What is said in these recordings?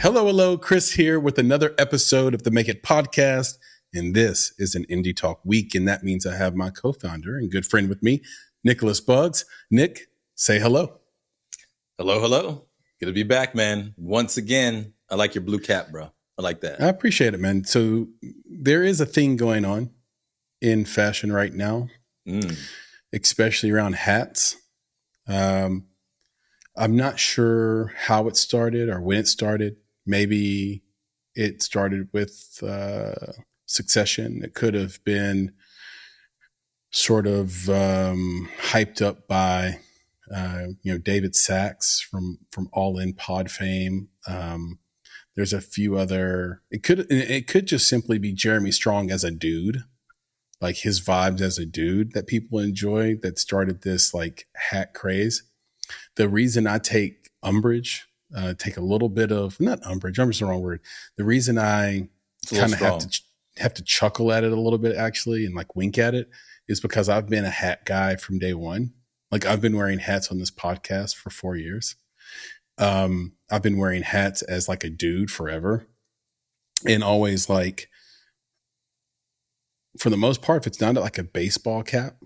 Hello, Chris here with another episode of the Make It podcast. And this is an Indie Talk week. And that means I have my co-founder and good friend with me, Nicholas Buggs. Nick, say hello. Hello. Good to be back, man. Once again, I like your blue cap, bro. I like that. I appreciate it, man. So there is a thing going on in fashion right now, especially around hats. I'm not sure how it started or when it started. Maybe it started with Succession. It could have been sort of hyped up by David Sachs from All In Pod fame. There's a few other. It could just simply be Jeremy Strong as a dude, like his vibes as a dude that people enjoy. That started this like hat craze. The reason I take umbrage, take a little bit of, not umbrage, umbrage is the wrong word. The reason I kind of have to chuckle at it a little bit actually and like wink at it is because I've been a hat guy from day one. Like I've been wearing hats on this podcast for 4 years. I've been wearing hats as like a dude forever and always like, for the most part, if it's not like a baseball cap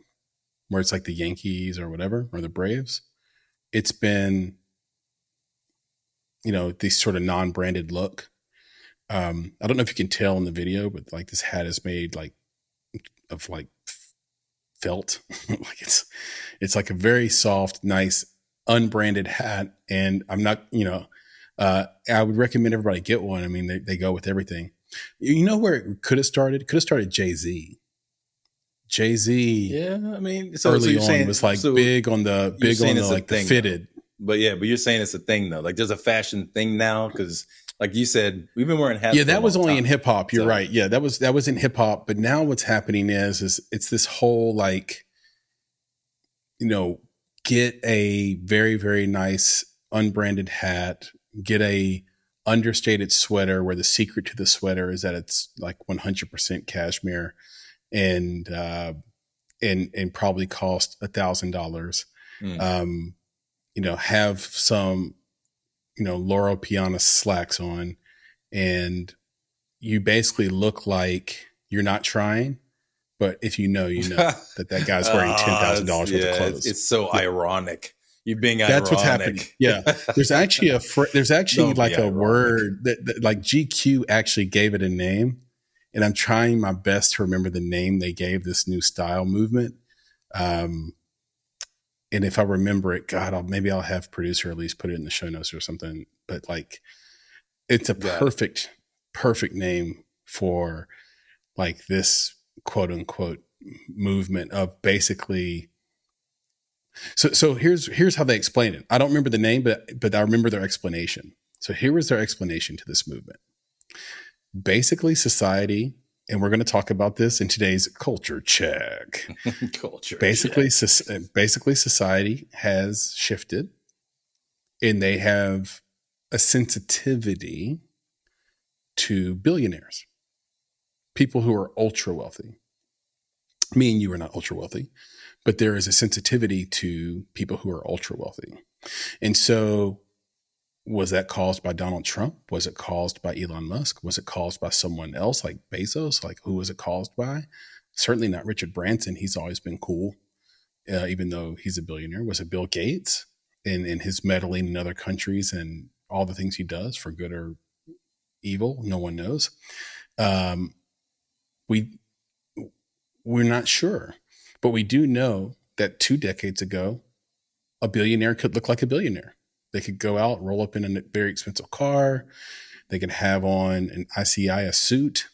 where it's like the Yankees or whatever, or the Braves, it's been, this sort of non-branded look. I don't know if you can tell in the video, but like this hat is made like of like felt. Like it's like a very soft, nice, unbranded hat. And I'm not, I would recommend everybody get one. I mean, they go with everything. You know where it could have started? It could have started Jay-Z. Yeah, I mean, early on was like big on the like the fitted. But you're saying it's a thing though. Like there's a fashion thing now because, like you said, we've been wearing hats. Yeah, that was only in hip hop. You're right. Yeah, that was in hip hop. But now what's happening is it's this whole like, get a very, very nice unbranded hat, get a understated sweater where the secret to the sweater is that it's like 100% cashmere and probably cost $1,000. Have some, Loro Piana slacks on, and you basically look like you're not trying, but if you know that guy's wearing $10,000 worth of clothes. It's so ironic. You're being ironic. That's what's happening. Yeah. There's actually a word that like GQ actually gave it a name. And I'm trying my best to remember the name they gave this new style movement. And if I remember it, God, maybe I'll have producer at least put it in the show notes or something. But like, it's a perfect name for like this quote unquote movement of basically. So here's how they explain it. I don't remember the name, but I remember their explanation. So here was their explanation to this movement. Basically, society, and we're going to talk about this in today's culture check. Basically, society has shifted, and they have a sensitivity to billionaires, people who are ultra wealthy. Me and you are not ultra wealthy, but there is a sensitivity to people who are ultra wealthy. And so was that caused by Donald Trump? Was it caused by Elon Musk? Was it caused by someone else like Bezos? Like who was it caused by? Certainly not Richard Branson. He's always been cool, even though he's a billionaire. Was it Bill Gates and his meddling in other countries and all the things he does for good or evil? No one knows. We're not sure, but we do know that 2 decades ago, a billionaire could look like a billionaire. They could go out, roll up in a very expensive car. They could have on an ICI suit.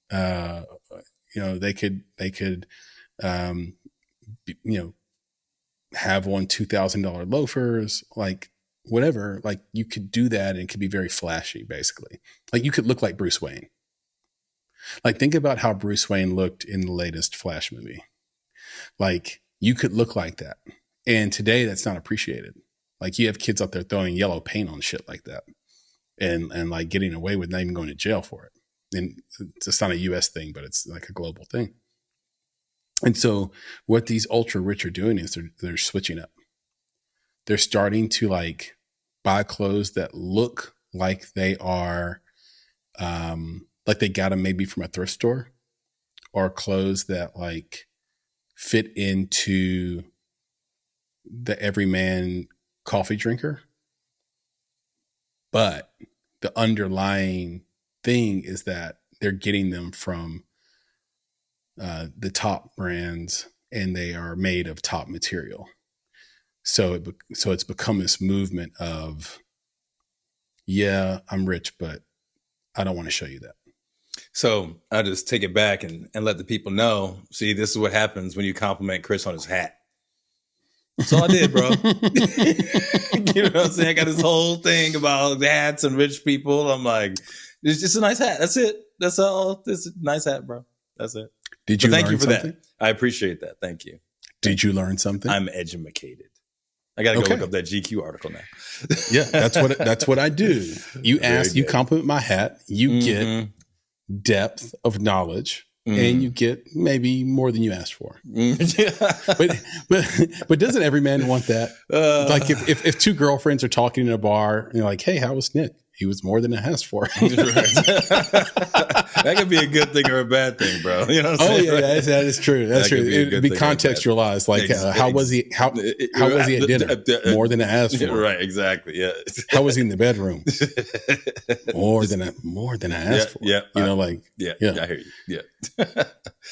They could have on $2,000 loafers, like whatever. Like you could do that and it could be very flashy, basically. Like you could look like Bruce Wayne. Like think about how Bruce Wayne looked in the latest Flash movie. Like you could look like that. And today that's not appreciated. Like you have kids out there throwing yellow paint on shit like that and like getting away with not even going to jail for it. And it's not a US thing, but it's like a global thing. And so what these ultra rich are doing is they're switching up. They're starting to like buy clothes that look like they are, like they got them maybe from a thrift store, or clothes that like fit into the everyman coffee drinker. But the underlying thing is that they're getting them from the top brands, and they are made of top material. So it's become this movement of, yeah, I'm rich, but I don't want to show you that. So I'll just take it back and let the people know. See, this is what happens when you compliment Chris on his hat. That's all I did, bro. You know what I'm saying? I got this whole thing about hats and rich people. I'm like, it's just a nice hat. That's it. That's all. This is a nice hat, bro. That's it. Did you thank learn you for something? that. I appreciate that. Thank you. Did you learn something? I'm educated. I got to go look up that GQ article now. Yeah, that's what I do. You ask, you compliment my hat, you get depth of knowledge, and you get maybe more than you asked for. But doesn't every man want that? Like if two girlfriends are talking in a bar and you're like, hey, how was Nick? He was more than I asked for. That could be a good thing or a bad thing, bro. You know what I'm saying? Yeah, that is true. That's true. It'd be contextualized. Like, how was he? How was he at dinner? More than I asked for. Right. Exactly. Yeah. How was he in the bedroom? More than I asked for. Yeah. You know, like. Yeah. I hear you. Yeah.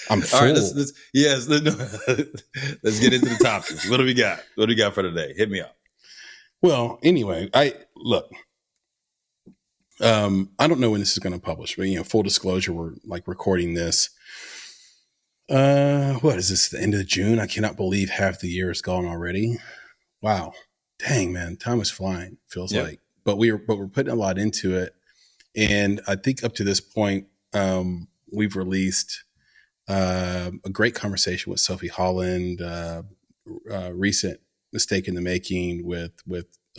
I'm full. All right. Let's get into the topics. What do we got? What do we got for today? Hit me up. Well, anyway, look. I don't know when this is going to publish, but full disclosure, we're like recording this. What is this? The end of June? I cannot believe half the year is gone already. Wow, dang man, time is flying. Feels like, but we're putting a lot into it, and I think up to this point, we've released a great conversation with Sophie Holland, recent Mistake in the Making with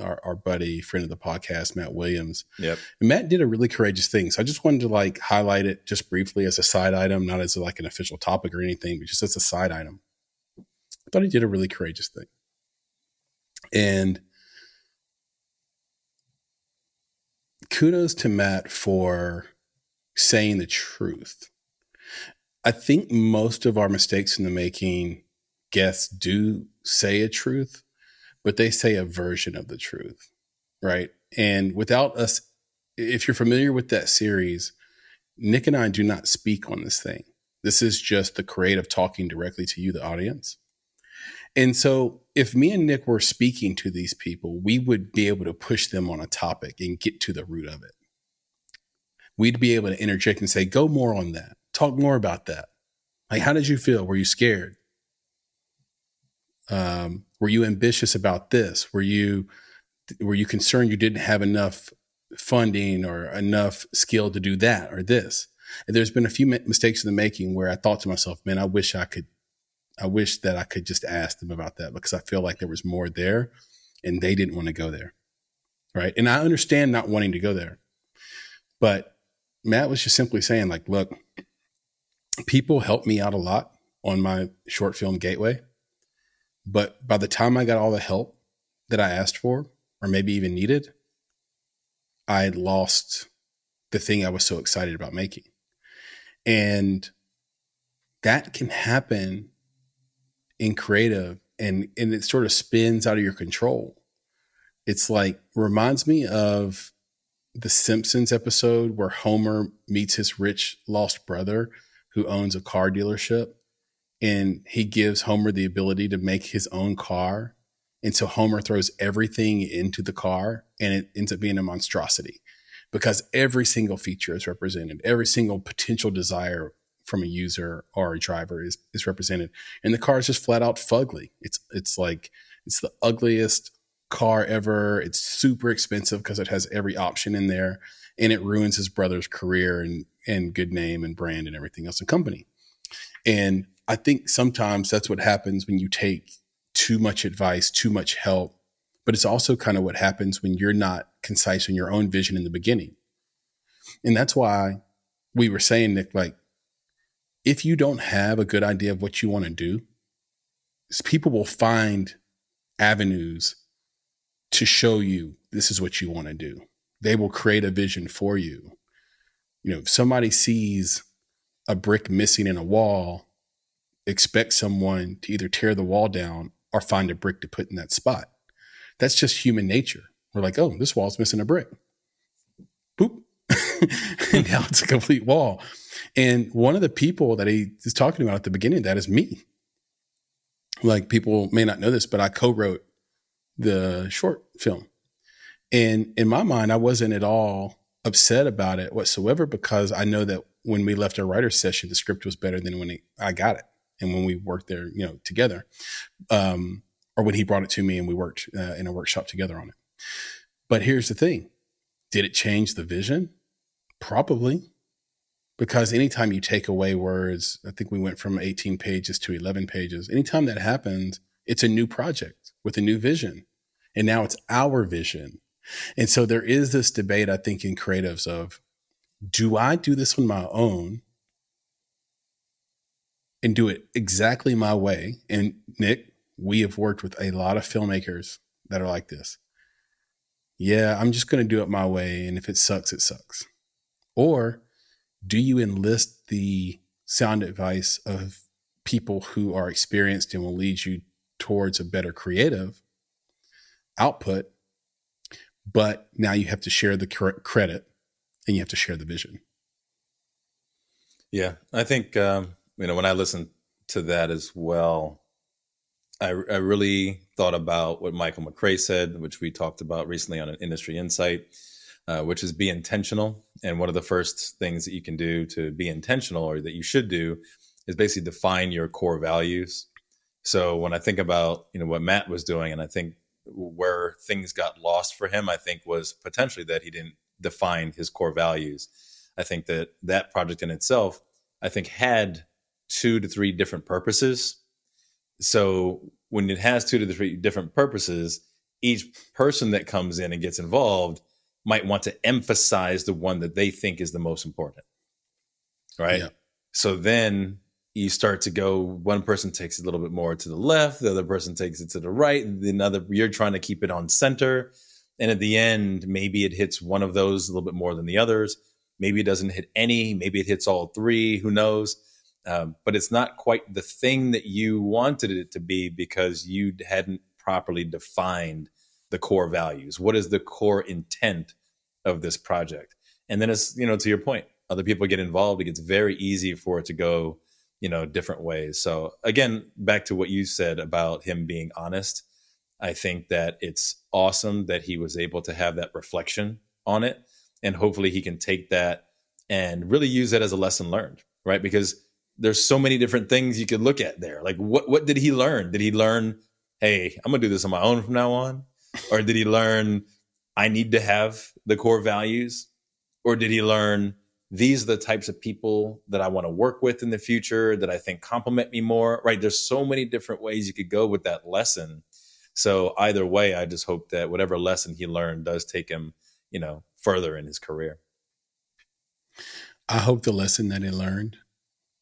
our buddy, friend of the podcast, Matt Williams. Yep. And Matt did a really courageous thing. So I just wanted to like highlight it just briefly as a side item, not as like an official topic or anything, but just as a side item. I thought he did a really courageous thing. And kudos to Matt for saying the truth. I think most of our Mistakes in the Making guests do say a truth, but they say a version of the truth, right? And without us, if you're familiar with that series, Nick and I do not speak on this thing. This is just the creative talking directly to you, the audience. And so if me and Nick were speaking to these people, we would be able to push them on a topic and get to the root of it. We'd be able to interject and say, go more on that. Talk more about that. Like, how did you feel? Were you scared? Were you ambitious about this? Were you concerned you didn't have enough funding or enough skill to do that or this? And there's been a few mistakes in the making where I thought to myself, man, I wish that I could just ask them about that, because I feel like there was more there and they didn't want to go there. Right. And I understand not wanting to go there, but Matt was just simply saying like, look, people helped me out a lot on my short film Gateway. But by the time I got all the help that I asked for, or maybe even needed, I had lost the thing I was so excited about making. And that can happen in creative, and it sort of spins out of your control. It's like, reminds me of the Simpsons episode where Homer meets his rich lost brother who owns a car dealership. And he gives Homer the ability to make his own car. And so Homer throws everything into the car, and it ends up being a monstrosity because every single feature is represented. Every single potential desire from a user or a driver is represented. And the car is just flat out fugly. It's like, it's the ugliest car ever. It's super expensive because it has every option in there, and it ruins his brother's career and good name and brand and everything else in company. And I think sometimes that's what happens when you take too much advice, too much help, but it's also kind of what happens when you're not concise in your own vision in the beginning. And that's why we were saying, Nick, like, if you don't have a good idea of what you want to do, people will find avenues to show you this is what you want to do. They will create a vision for you. If somebody sees a brick missing in a wall, expect someone to either tear the wall down or find a brick to put in that spot. That's just human nature. We're like, oh, this wall's missing a brick. Boop. And now it's a complete wall. And one of the people that he is talking about at the beginning of that is me. Like, people may not know this, but I co-wrote the short film. And in my mind, I wasn't at all upset about it whatsoever, because I know that when we left our writer's session, the script was better than when I got it. And when we worked there, together, or when he brought it to me and we worked in a workshop together on it. But here's the thing. Did it change the vision? Probably. Because anytime you take away words, I think we went from 18 pages to 11 pages. Anytime that happens, it's a new project with a new vision. And now it's our vision. And so there is this debate, I think, in creatives of, do I do this on my own and do it exactly my way? And Nick, we have worked with a lot of filmmakers that are like this. Yeah, I'm just going to do it my way. And if it sucks, it sucks. Or do you enlist the sound advice of people who are experienced and will lead you towards a better creative output? But now you have to share the credit and you have to share the vision. Yeah, I think, when I listened to that as well, I really thought about what Michael McCrae said, which we talked about recently on an Industry Insight, which is be intentional. And one of the first things that you can do to be intentional, or that you should do, is basically define your core values. So when I think about, what Matt was doing, and I think where things got lost for him, I think was potentially that he didn't define his core values. I think that project in itself, I think, had 2 to 3 different purposes. So when it has 2 to 3 different purposes, each person that comes in and gets involved might want to emphasize the one that they think is the most important. Right. Yeah. So then you start to go, one person takes it a little bit more to the left, the other person takes it to the right, you're trying to keep it on center. And at the end, maybe it hits one of those a little bit more than the others. Maybe it doesn't hit any, maybe it hits all 3, who knows? But it's not quite the thing that you wanted it to be, because you hadn't properly defined the core values. What is the core intent of this project? And then it's, to your point, other people get involved. It gets very easy for it to go, different ways. So again, back to what you said about him being honest, I think that it's awesome that he was able to have that reflection on it. And hopefully he can take that and really use that as a lesson learned, right? Because there's so many different things you could look at there. Like, what did he learn? Did he learn, hey, I'm going to do this on my own from now on? Or did he learn, I need to have the core values? Or did he learn, these are the types of people that I want to work with in the future, that I think complement me more, right? There's so many different ways you could go with that lesson. So either way, I just hope that whatever lesson he learned does take him, further in his career. I hope the lesson that he learned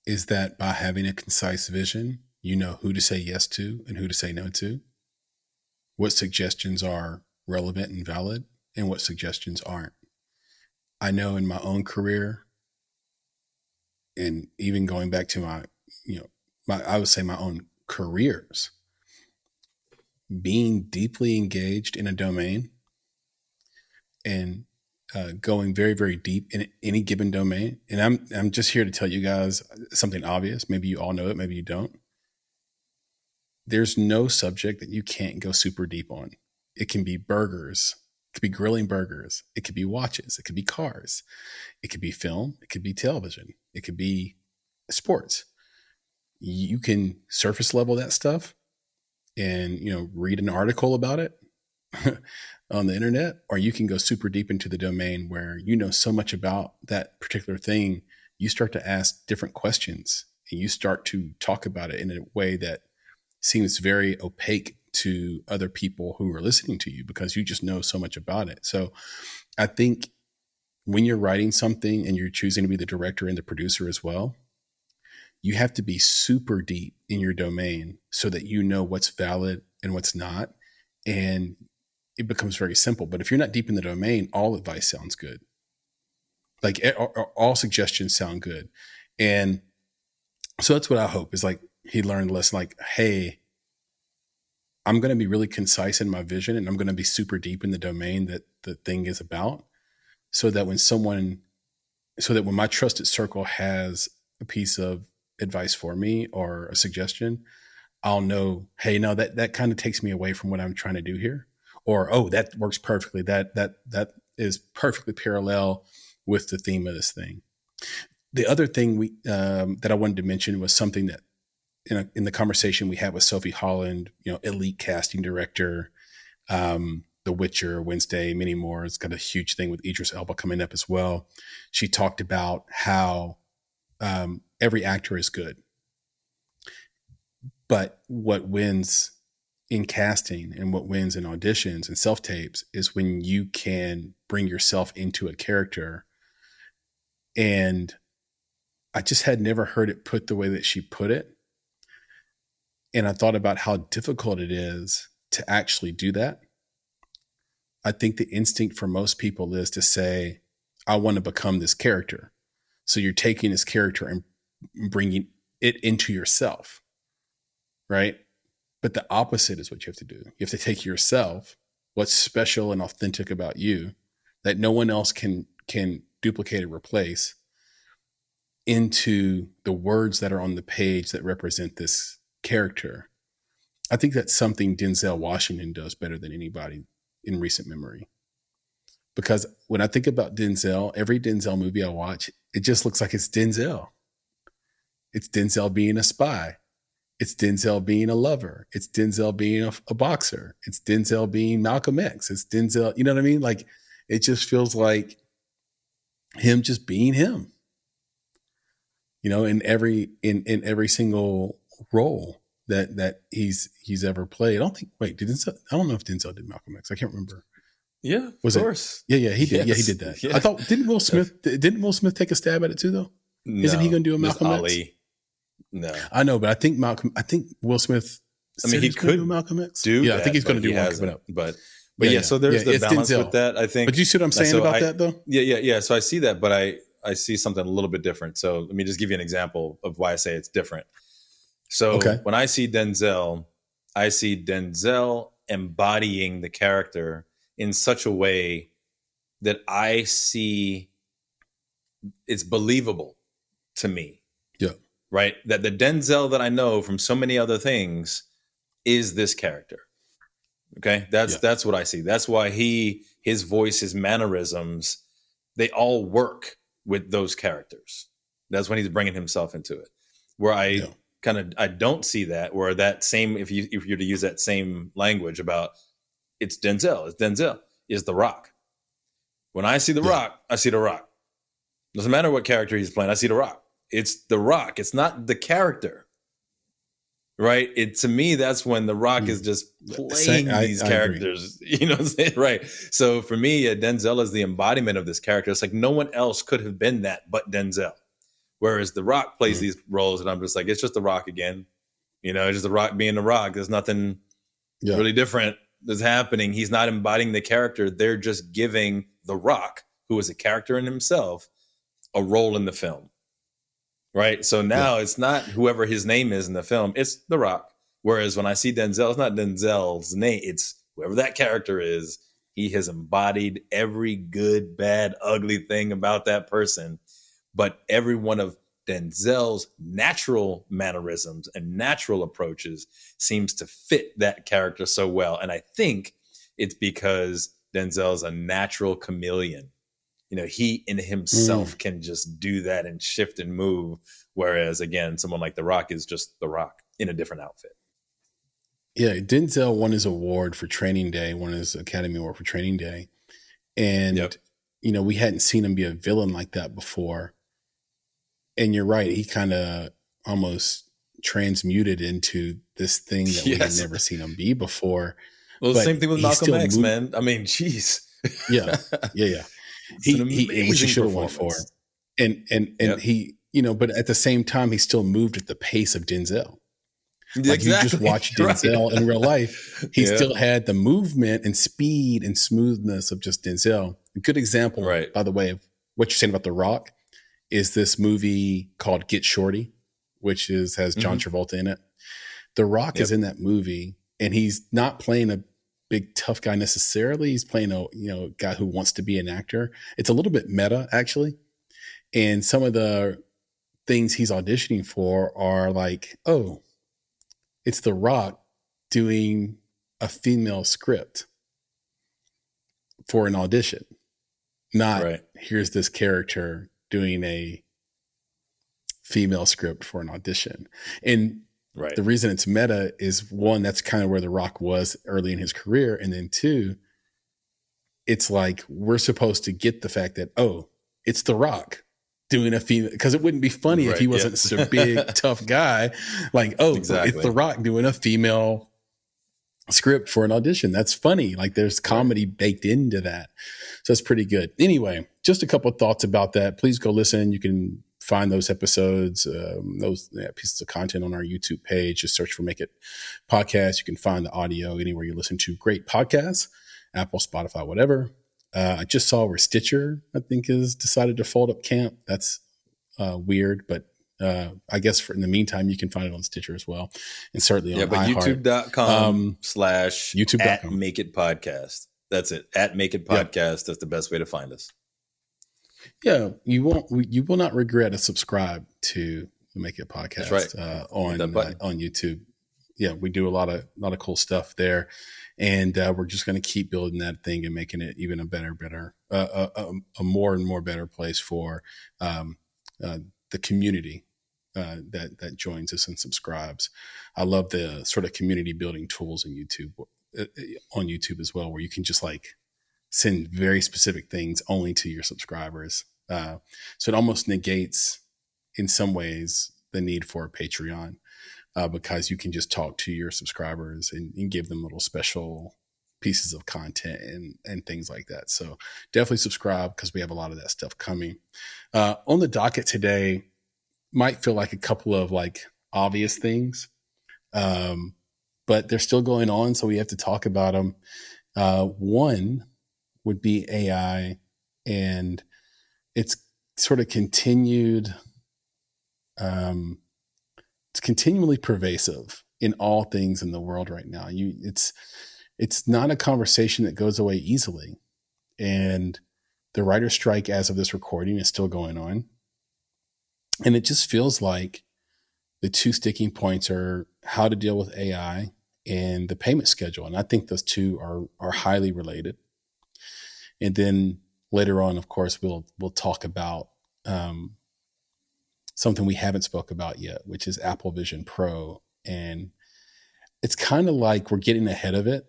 is that by having a concise vision, you know who to say yes to and who to say no to, what suggestions are relevant and valid, and what suggestions aren't. I know in my own career, and even going back to I would say my own careers, being deeply engaged in a domain and going very, very deep in any given domain. And I'm just here to tell you guys something obvious. Maybe you all know it, maybe you don't. There's no subject that you can't go super deep on. It can be burgers. It could be grilling burgers. It could be watches. It could be cars. It could be film. It could be television. It could be sports. You can surface level that stuff and, read an article about it on the internet, or you can go super deep into the domain where you know so much about that particular thing, you start to ask different questions and you start to talk about it in a way that seems very opaque to other people who are listening to you, because you just know so much about it. So I think when you're writing something and you're choosing to be the director and the producer as well, you have to be super deep in your domain so that you know what's valid and what's not. And it becomes very simple. But if you're not deep in the domain, all advice sounds good. Like all suggestions sound good. And so that's what I hope is like he learned a lesson like, hey, I'm going to be really concise in my vision and I'm going to be super deep in the domain that the thing is about. So that when my trusted circle has a piece of advice for me or a suggestion, I'll know, hey, no, that kind of takes me away from what I'm trying to do here. Or, oh, that works perfectly. That is perfectly parallel with the theme of this thing. The other thing that I wanted to mention was something that in the conversation we had with Sophie Holland, elite casting director, The Witcher, Wednesday, many more. It's got a huge thing with Idris Elba coming up as well. She talked about how every actor is good, but what wins in casting and what wins in auditions and self-tapes is when you can bring yourself into a character. And I just had never heard it put the way that she put it. And I thought about how difficult it is to actually do that. I think the instinct for most people is to say, I want to become this character. So you're taking this character and bringing it into yourself, right? But the opposite is what you have to do. You have to take yourself, what's special and authentic about you that no one else can duplicate or replace, into the words that are on the page that represent this character. I think that's something Denzel Washington does better than anybody in recent memory. Because when I think about Denzel, every Denzel movie I watch, it just looks like it's Denzel. It's Denzel being a spy. It's Denzel being a lover. It's Denzel being a boxer. It's Denzel being Malcolm X. It's Denzel, you know what I mean? Like, it just feels like him just being him. In every single role that he's ever played. I don't know if Denzel did Malcolm X. I can't remember. Yeah, of course. Yeah, he did. Yes. Yeah, he did that. Yeah. I thought didn't Will Smith take a stab at it too though? No, isn't he going to do a Malcolm X? Ali. No, I know, but I think Will Smith. I mean, he could do Malcolm X. Do yeah, that, I think he's going to do Malcolm X. But yeah, so there's the balance Denzel. with that. I think. But you see what I'm saying about that though? Yeah. So I see that, but I see something a little bit different. So let me just give you an example of why I say it's different. So when I see Denzel embodying the character in such a way that I see it's believable to me. Yeah. Right. That the Denzel that I know from so many other things is this character. Okay. That's what I see. That's why his voice, his mannerisms, they all work with those characters. That's when he's bringing himself into it. Where I don't see that, where that same, if you're to use that same language about it's Denzel is The Rock. When I see The Rock, I see The Rock. Doesn't matter what character he's playing, I see The Rock. It's The Rock. It's not the character. Right? To me, that's when The Rock is just playing these characters. You know what I'm saying? Right. So for me, Denzel is the embodiment of this character. It's like no one else could have been that but Denzel. Whereas The Rock plays these roles, and I'm just like, it's just The Rock again. It's just The Rock being The Rock. There's nothing really different that's happening. He's not embodying the character. They're just giving The Rock, who is a character in himself, a role in the film. Right. So now it's not whoever his name is in the film, it's The Rock. Whereas when I see Denzel, it's not Denzel's name. It's whoever that character is. He has embodied every good, bad, ugly thing about that person. But every one of Denzel's natural mannerisms and natural approaches seems to fit that character so well. And I think it's because Denzel's a natural chameleon. He in himself can just do that and shift and move. Whereas, again, someone like The Rock is just The Rock in a different outfit. Yeah, Denzel won his award for Training Day, won his Academy Award for Training Day. And, we hadn't seen him be a villain like that before. And you're right. He kind of almost transmuted into this thing that we had never seen him be before. Well, the same thing with Malcolm X, man. I mean, geez. Yeah. He should have won for him. And he, but at the same time, he still moved at the pace of Denzel. Like you just watch Denzel right. in real life. He still had the movement and speed and smoothness of just Denzel. A good example, Right. by the way, of what you're saying about The Rock is this movie called Get Shorty, which has John Travolta in it. The Rock is in that movie, and he's not playing a big tough guy necessarily. He's playing a guy who wants to be an actor. It's a little bit meta, actually. And some of the things he's auditioning for are like, oh, it's The Rock doing a female script for an audition, not here's this character doing a female script for an audition. And the reason it's meta is, one, that's kind of where The Rock was early in his career. And then two, it's like we're supposed to get the fact that, oh, it's The Rock doing a female, because it wouldn't be funny if he wasn't such a big, tough guy. Like, oh, it's The Rock doing a female script for an audition. That's funny. Like there's comedy baked into that. So it's pretty good. Anyway, just a couple of thoughts about that. Please go listen. You can find those episodes, those pieces of content on our YouTube page. Just search for Make It Podcast. You can find the audio anywhere you listen to great podcasts, Apple, Spotify, whatever. I just saw where Stitcher, I think, has decided to fold up camp. That's weird, but I guess in the meantime, you can find it on Stitcher as well. And certainly on iHeart. YouTube.com/YouTube.com. Make It Podcast. That's it. At Make It Podcast. Yep. That's the best way to find us. Yeah, you will not regret a subscribe to the Make It Podcast on YouTube. Yeah, we do a lot of cool stuff there, and we're just going to keep building that thing and making it even a more and more better place for the community that joins us and subscribes. I love the sort of community building tools on YouTube as well, where you can just like send very specific things only to your subscribers. So it almost negates, in some ways, the need for a Patreon, because you can just talk to your subscribers and give them little special pieces of content and things like that. So definitely subscribe, because we have a lot of that stuff coming. On the docket today, might feel like a couple of like obvious things, but they're still going on, so we have to talk about them. One would be AI, and it's sort of continued. It's continually pervasive in all things in the world right now. It's not a conversation that goes away easily, and the writer's strike, as of this recording, is still going on. And it just feels like the two sticking points are how to deal with AI and the payment schedule. And I think those two are highly related. And then later on, of course, we'll talk about something we haven't spoke about yet, which is Apple Vision Pro. And it's kind of like we're getting ahead of it,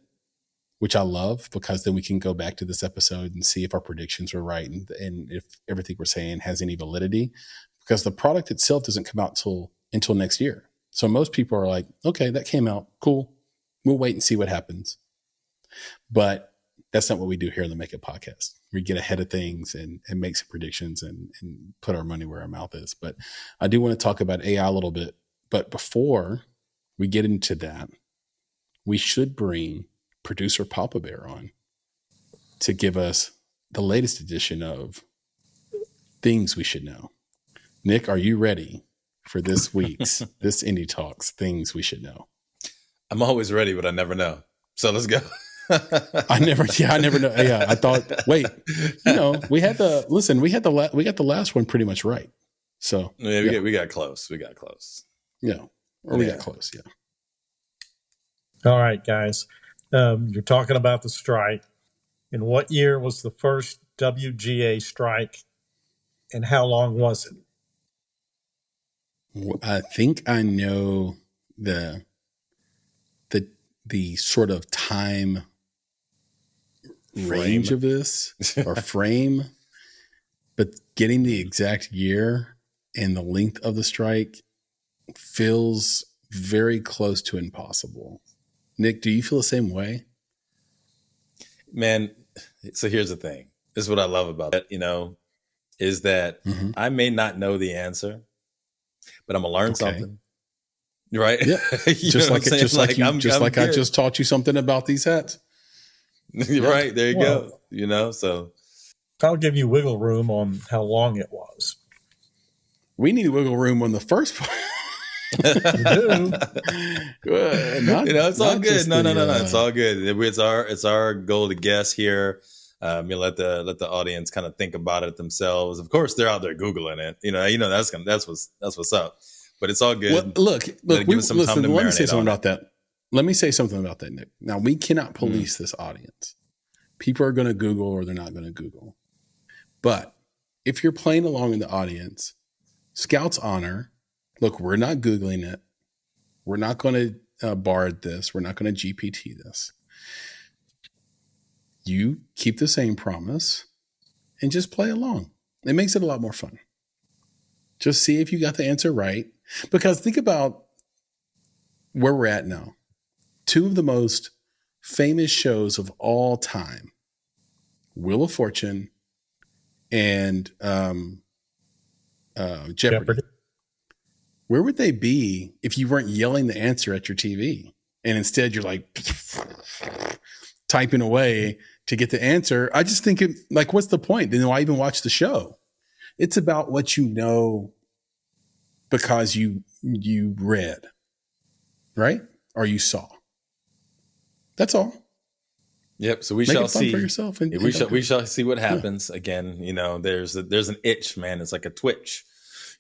which I love, because then we can go back to this episode and see if our predictions were right and if everything we're saying has any validity, because the product itself doesn't come out until next year. So most people are like, okay, that came out. Cool. We'll wait and see what happens. But that's not what we do here on the Make It Podcast. We get ahead of things and make some predictions and put our money where our mouth is. But I do want to talk about AI a little bit. But before we get into that, we should bring producer Papa Bear on to give us the latest edition of Things We Should Know. Nick, are you ready for this week's this Indie Talks Things We Should Know? I'm always ready, but I never know. So let's go. I never know. Yeah, I thought. Wait, we got the last one pretty much right. So yeah, we got close. We got close. Yeah, we got close. Yeah. All right, guys. You're talking about the strike. In what year was the first WGA strike, and how long was it? I think I know the sort of time range of this or frame, but getting the exact year and the length of the strike feels very close to impossible. Nick, do you feel the same way? Man, so here's the thing. This is what I love about it, is that I may not know the answer, but I'm going to learn something. Right. Yeah. Just like I good. just taught you something about these hats. Right. There you go. You know, so I'll give you wiggle room on how long it was. We need wiggle room on the first part. You do. It's all good. No. It's all good. It's our goal to guess here. Let the audience kind of think about it themselves. Of course, they're out there Googling it. That's what's up. But it's all good. Well, look. Give us some time to let me say marinate something on about that. Let me say something about that, Nick. Now, we cannot police this audience. People are going to Google or they're not going to Google. But if you're playing along in the audience, Scout's honor. Look, we're not Googling it. We're not going to bard this. We're not going to GPT this. You keep the same promise and just play along. It makes it a lot more fun. Just see if you got the answer right. Because think about where we're at now. Two of the most famous shows of all time, Wheel of Fortune and Jeopardy. Where would they be if you weren't yelling the answer at your TV? And instead you're like typing away to get the answer. I just think what's the point? Then why even watch the show? It's about what you know because you read, right? Or you saw. That's all. Yep. So we Make shall it fun see for yourself, and we shall see what happens. Yeah. Again, there's an itch, man. It's like a twitch.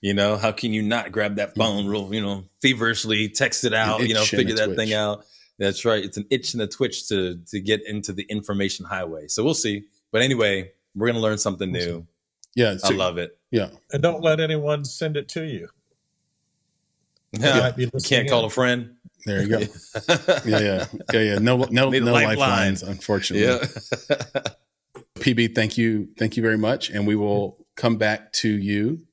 How can you not grab that phone real, feverishly text it out, figure that thing out. That's right. It's an itch and a twitch to get into the information highway. So we'll see. But anyway, we're going to learn something new. Yeah. I love it. Yeah. And don't let anyone send it to you. You can't call a friend. There you go. Yeah. No lifelines, unfortunately. Yeah. PB, thank you very much. And we will come back to you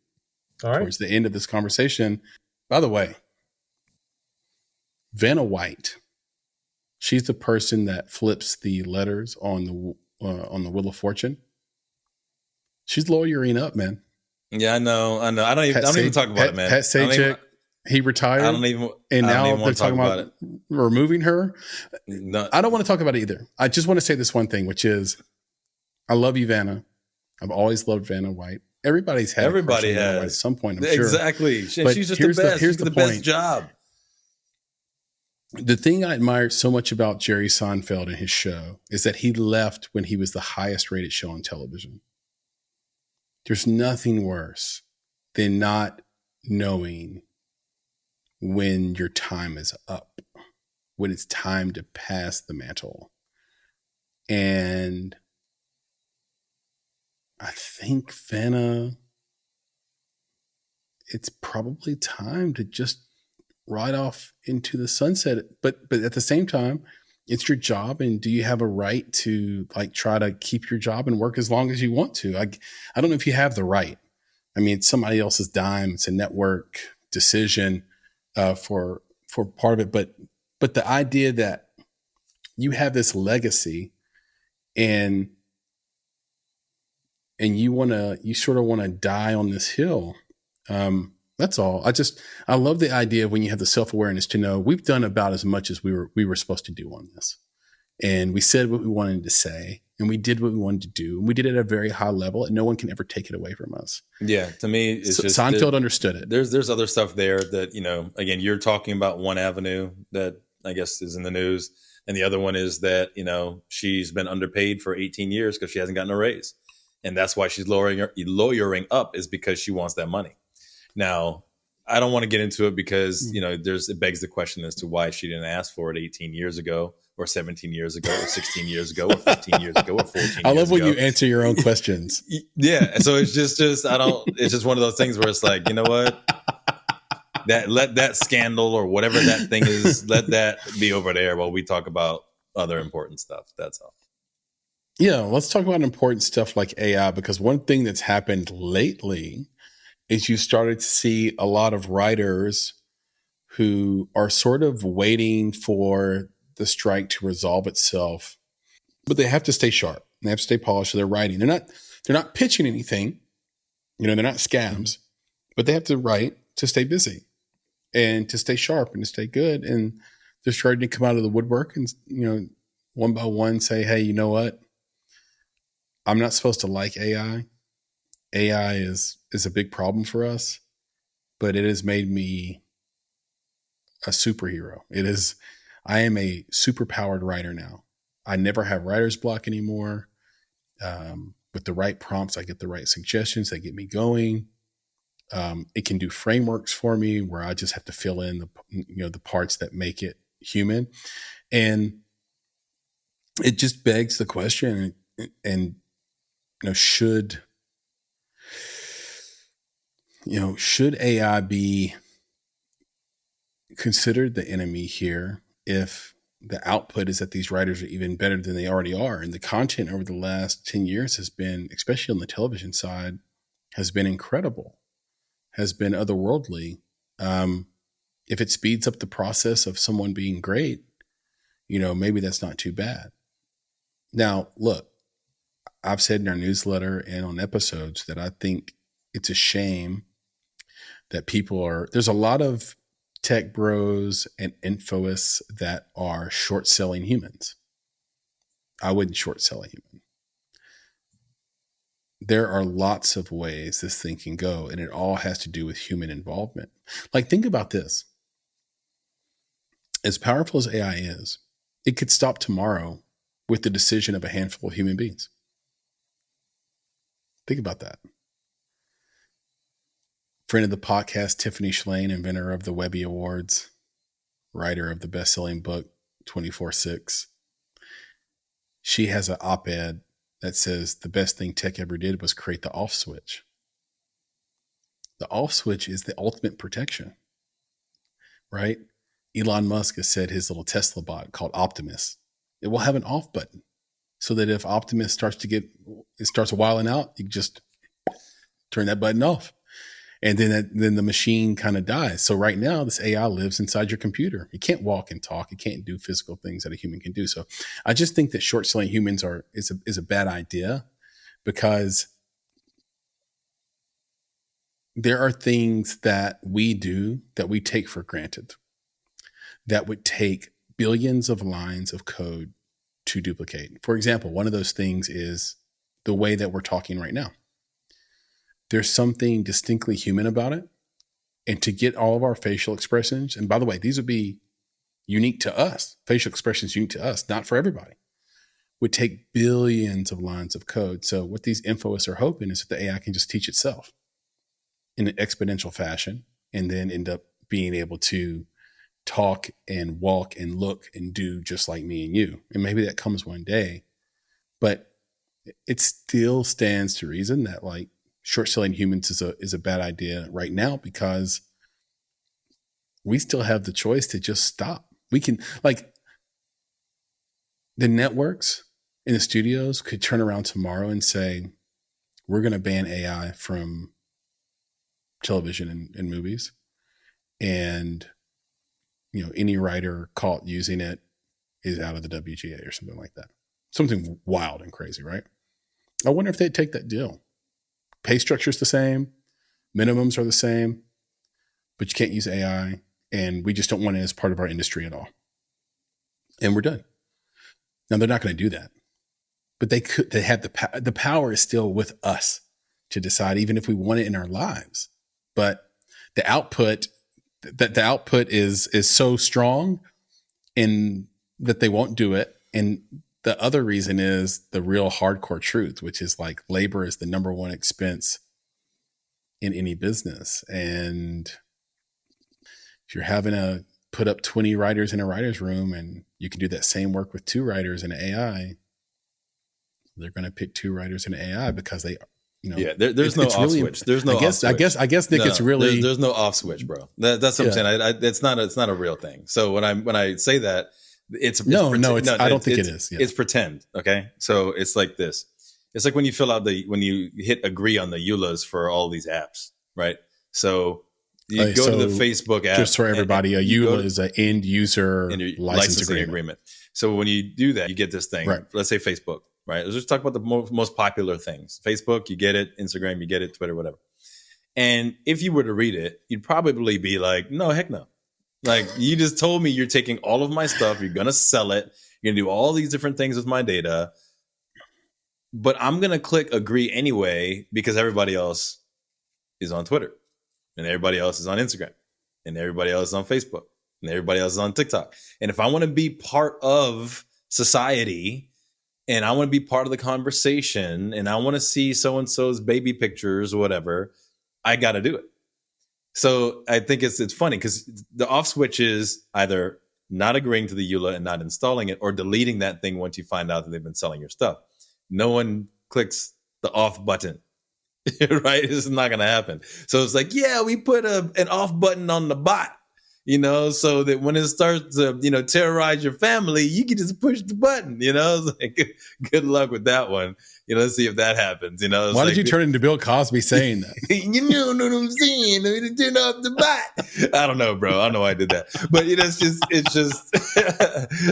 towards the end of this conversation. By the way, Vanna White, she's the person that flips the letters on the Wheel of Fortune. She's lawyering up, man. Yeah, I know. I don't even talk about it, man. Pat Sajak, he retired. And now they're talking about removing her. No. I don't want to talk about it either. I just want to say this one thing, which is, I love you, Vanna. I've always loved Vanna White. Everybody has at some point, I'm sure. Exactly. But she's just the best. She's the best job. The thing I admired so much about Jerry Seinfeld and his show is that he left when he was the highest rated show on television. There's nothing worse than not knowing when your time is up, when it's time to pass the mantle. And I think, Vanna, it's probably time to just ride off into the sunset. But at the same time, it's your job. And do you have a right to try to keep your job and work as long as you want to? I don't know if you have the right. I mean, it's somebody else's dime. It's a network decision for part of it. But the idea that you have this legacy and you sort of want to die on this hill. That's all. I love the idea of when you have the self-awareness to know we've done about as much as we were supposed to do on this. And we said what we wanted to say and we did what we wanted to do. And we did it at a very high level and no one can ever take it away from us. Yeah. To me, it's just Seinfeld understood it. There's other stuff there that, again, you're talking about one avenue that I guess is in the news. And the other one is that, she's been underpaid for 18 years because she hasn't gotten a raise. And that's why she's lawyering up, is because she wants that money. Now, I don't want to get into it because, it begs the question as to why she didn't ask for it 18 years ago or 17 years ago or 16 years ago or 15 years ago or 14 years ago. I love when you answer your own questions. Yeah. So it's just it's just one of those things where it's like, you know what? Let that scandal or whatever that thing is, let that be over there while we talk about other important stuff. That's all. Yeah, let's talk about important stuff like AI, because one thing that's happened lately is you started to see a lot of writers who are sort of waiting for the strike to resolve itself, but they have to stay sharp. They have to stay polished. So they're writing. They're not pitching anything. They're not scams, but they have to write to stay busy. and to stay sharp and to stay good. And they're starting to come out of the woodwork and, one by one say, hey, you know what? I'm not supposed to like AI. AI is a big problem for us, but it has made me a superhero. I am a super powered writer now. I never have writer's block anymore. With the right prompts, I get the right suggestions that get me going. It can do frameworks for me where I just have to fill in the parts that make it human. And it just begs the question, and should AI be considered the enemy here if the output is that these writers are even better than they already are? And the content over the last 10 years has been, especially on the television side, has been incredible, has been otherworldly. If it speeds up the process of someone being great, maybe that's not too bad. Now, look, I've said in our newsletter and on episodes that I think it's a shame that there's a lot of tech bros and infoists that are short selling humans. I wouldn't short sell a human. There are lots of ways this thing can go, and it all has to do with human involvement. Like, think about this. As powerful as AI is, it could stop tomorrow with the decision of a handful of human beings. Think about that. Friend of the podcast, Tiffany Shlain, inventor of the Webby Awards, writer of the best-selling book 24/6. She has an op-ed that says the best thing tech ever did was create the off switch. The off switch is the ultimate protection, right? Elon Musk has said his little Tesla bot called Optimus, it will have an off button so that if Optimus starts wilding out, you can just turn that button off. And then the machine kind of dies. So right now, this AI lives inside your computer. It can't walk and talk. It can't do physical things that a human can do. So I just think that short selling humans is a bad idea, because there are things that we do that we take for granted that would take billions of lines of code to duplicate. For example, one of those things is the way that we're talking right now. There's something distinctly human about it. And to get all of our facial expressions, and by the way, these would be unique to us, facial expressions unique to us, not for everybody, would take billions of lines of code. So what these infoists are hoping is that the AI can just teach itself in an exponential fashion and then end up being able to talk and walk and look and do just like me and you. And maybe that comes one day, but it still stands to reason that like short selling humans is a bad idea right now, because we still have the choice to just stop. We can, like, the networks in the studios could turn around tomorrow and say, we're going to ban AI from television and movies. And, any writer caught using it is out of the WGA or something like that. Something wild and crazy, right? I wonder if they'd take that deal. Pay structure is the same. Minimums are the same, but you can't use AI, and we just don't want it as part of our industry at all. And we're done. Now, they're not going to do that, but they have the power is still with us to decide, even if we want it in our lives. But the output is so strong in that they won't do it. And the other reason is the real hardcore truth, which is like labor is the number one expense in any business. And if you're having to put up 20 writers in a writer's room and you can do that same work with 2 writers in AI, they're going to pick 2 writers in AI because they, there's no off really, switch. There's no. I guess Nick, it's really there's no off switch, bro. That's what I'm saying. It's not a real thing. So when I say that, I don't think it is. Yeah. It's pretend. Okay, so it's like this. It's like when you when you hit agree on the EULAs for all these apps, right? So you go to the Facebook app. Just for everybody, a EULA is an end user licensing agreement. So when you do that, you get this thing. Right. Let's say Facebook. Right. Let's just talk about the most popular things. Facebook, you get it. Instagram, you get it. Twitter, whatever. And if you were to read it, you'd probably be like, no, heck no. Like, you just told me you're taking all of my stuff, you're going to sell it, you're going to do all these different things with my data, but I'm going to click agree anyway because everybody else is on Twitter and everybody else is on Instagram and everybody else is on Facebook and everybody else is on TikTok. And if I want to be part of society and I want to be part of the conversation and I want to see so-and-so's baby pictures or whatever, I got to do it. So I think it's funny because the off switch is either not agreeing to the EULA and not installing it, or deleting that thing once you find out that they've been selling your stuff. No one clicks the off button, right? This is not going to happen. So it's like, yeah, we put an off button on the bot, so that when it starts to, terrorize your family, you can just push the button, It's like, good luck with that one. Let's see if that happens, Why did you turn into Bill Cosby saying that? You know what I'm saying? I mean, turn off the bot. I don't know, bro. I don't know why I did that. But it's just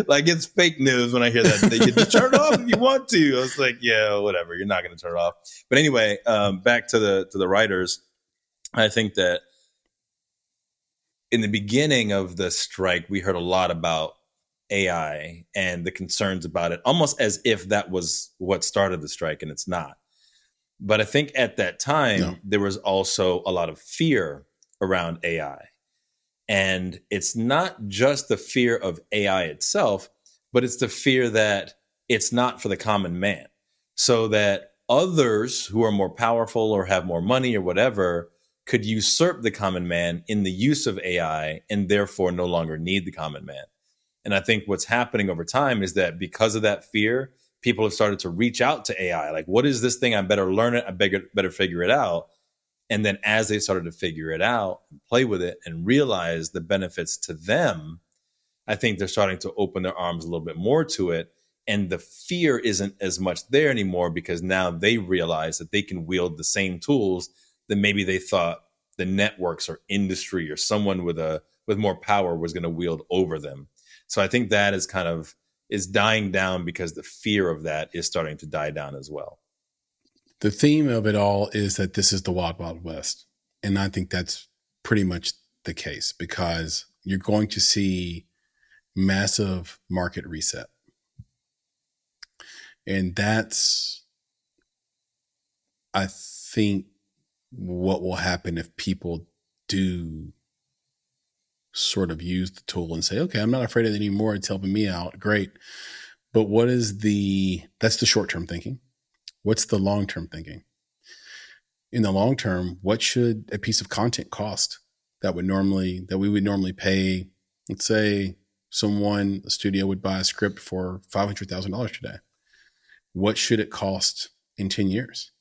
like, it's fake news when I hear that. They can just turn it off if you want to. I was like, yeah, whatever. You're not going to turn it off. But anyway, back to the writers. I think that in the beginning of the strike, we heard a lot about AI and the concerns about it, almost as if that was what started the strike, and it's not. But I think at that time, there was also a lot of fear around AI. And it's not just the fear of AI itself, but it's the fear that it's not for the common man. So that others who are more powerful or have more money or whatever could usurp the common man in the use of AI and therefore no longer need the common man. And I think what's happening over time is that because of that fear, people have started to reach out to AI. Like, what is this thing? I better learn it. I better figure it out. And then as they started to figure it out, and play with it, and realize the benefits to them, I think they're starting to open their arms a little bit more to it. And the fear isn't as much there anymore because now they realize that they can wield the same tools that maybe they thought the networks or industry or someone with more power was going to wield over them. So I think that is dying down because the fear of that is starting to die down as well. The theme of it all is that this is the Wild Wild West. And I think that's pretty much the case because you're going to see massive market reset. And that's, I think, what will happen if people do sort of use the tool and say, okay, I'm not afraid of it anymore. It's helping me out. Great. But that's the short-term thinking. What's the long-term thinking? In the long term, what should a piece of content cost that we would normally pay? Let's say a studio would buy a script for $500,000 today. What should it cost in 10 years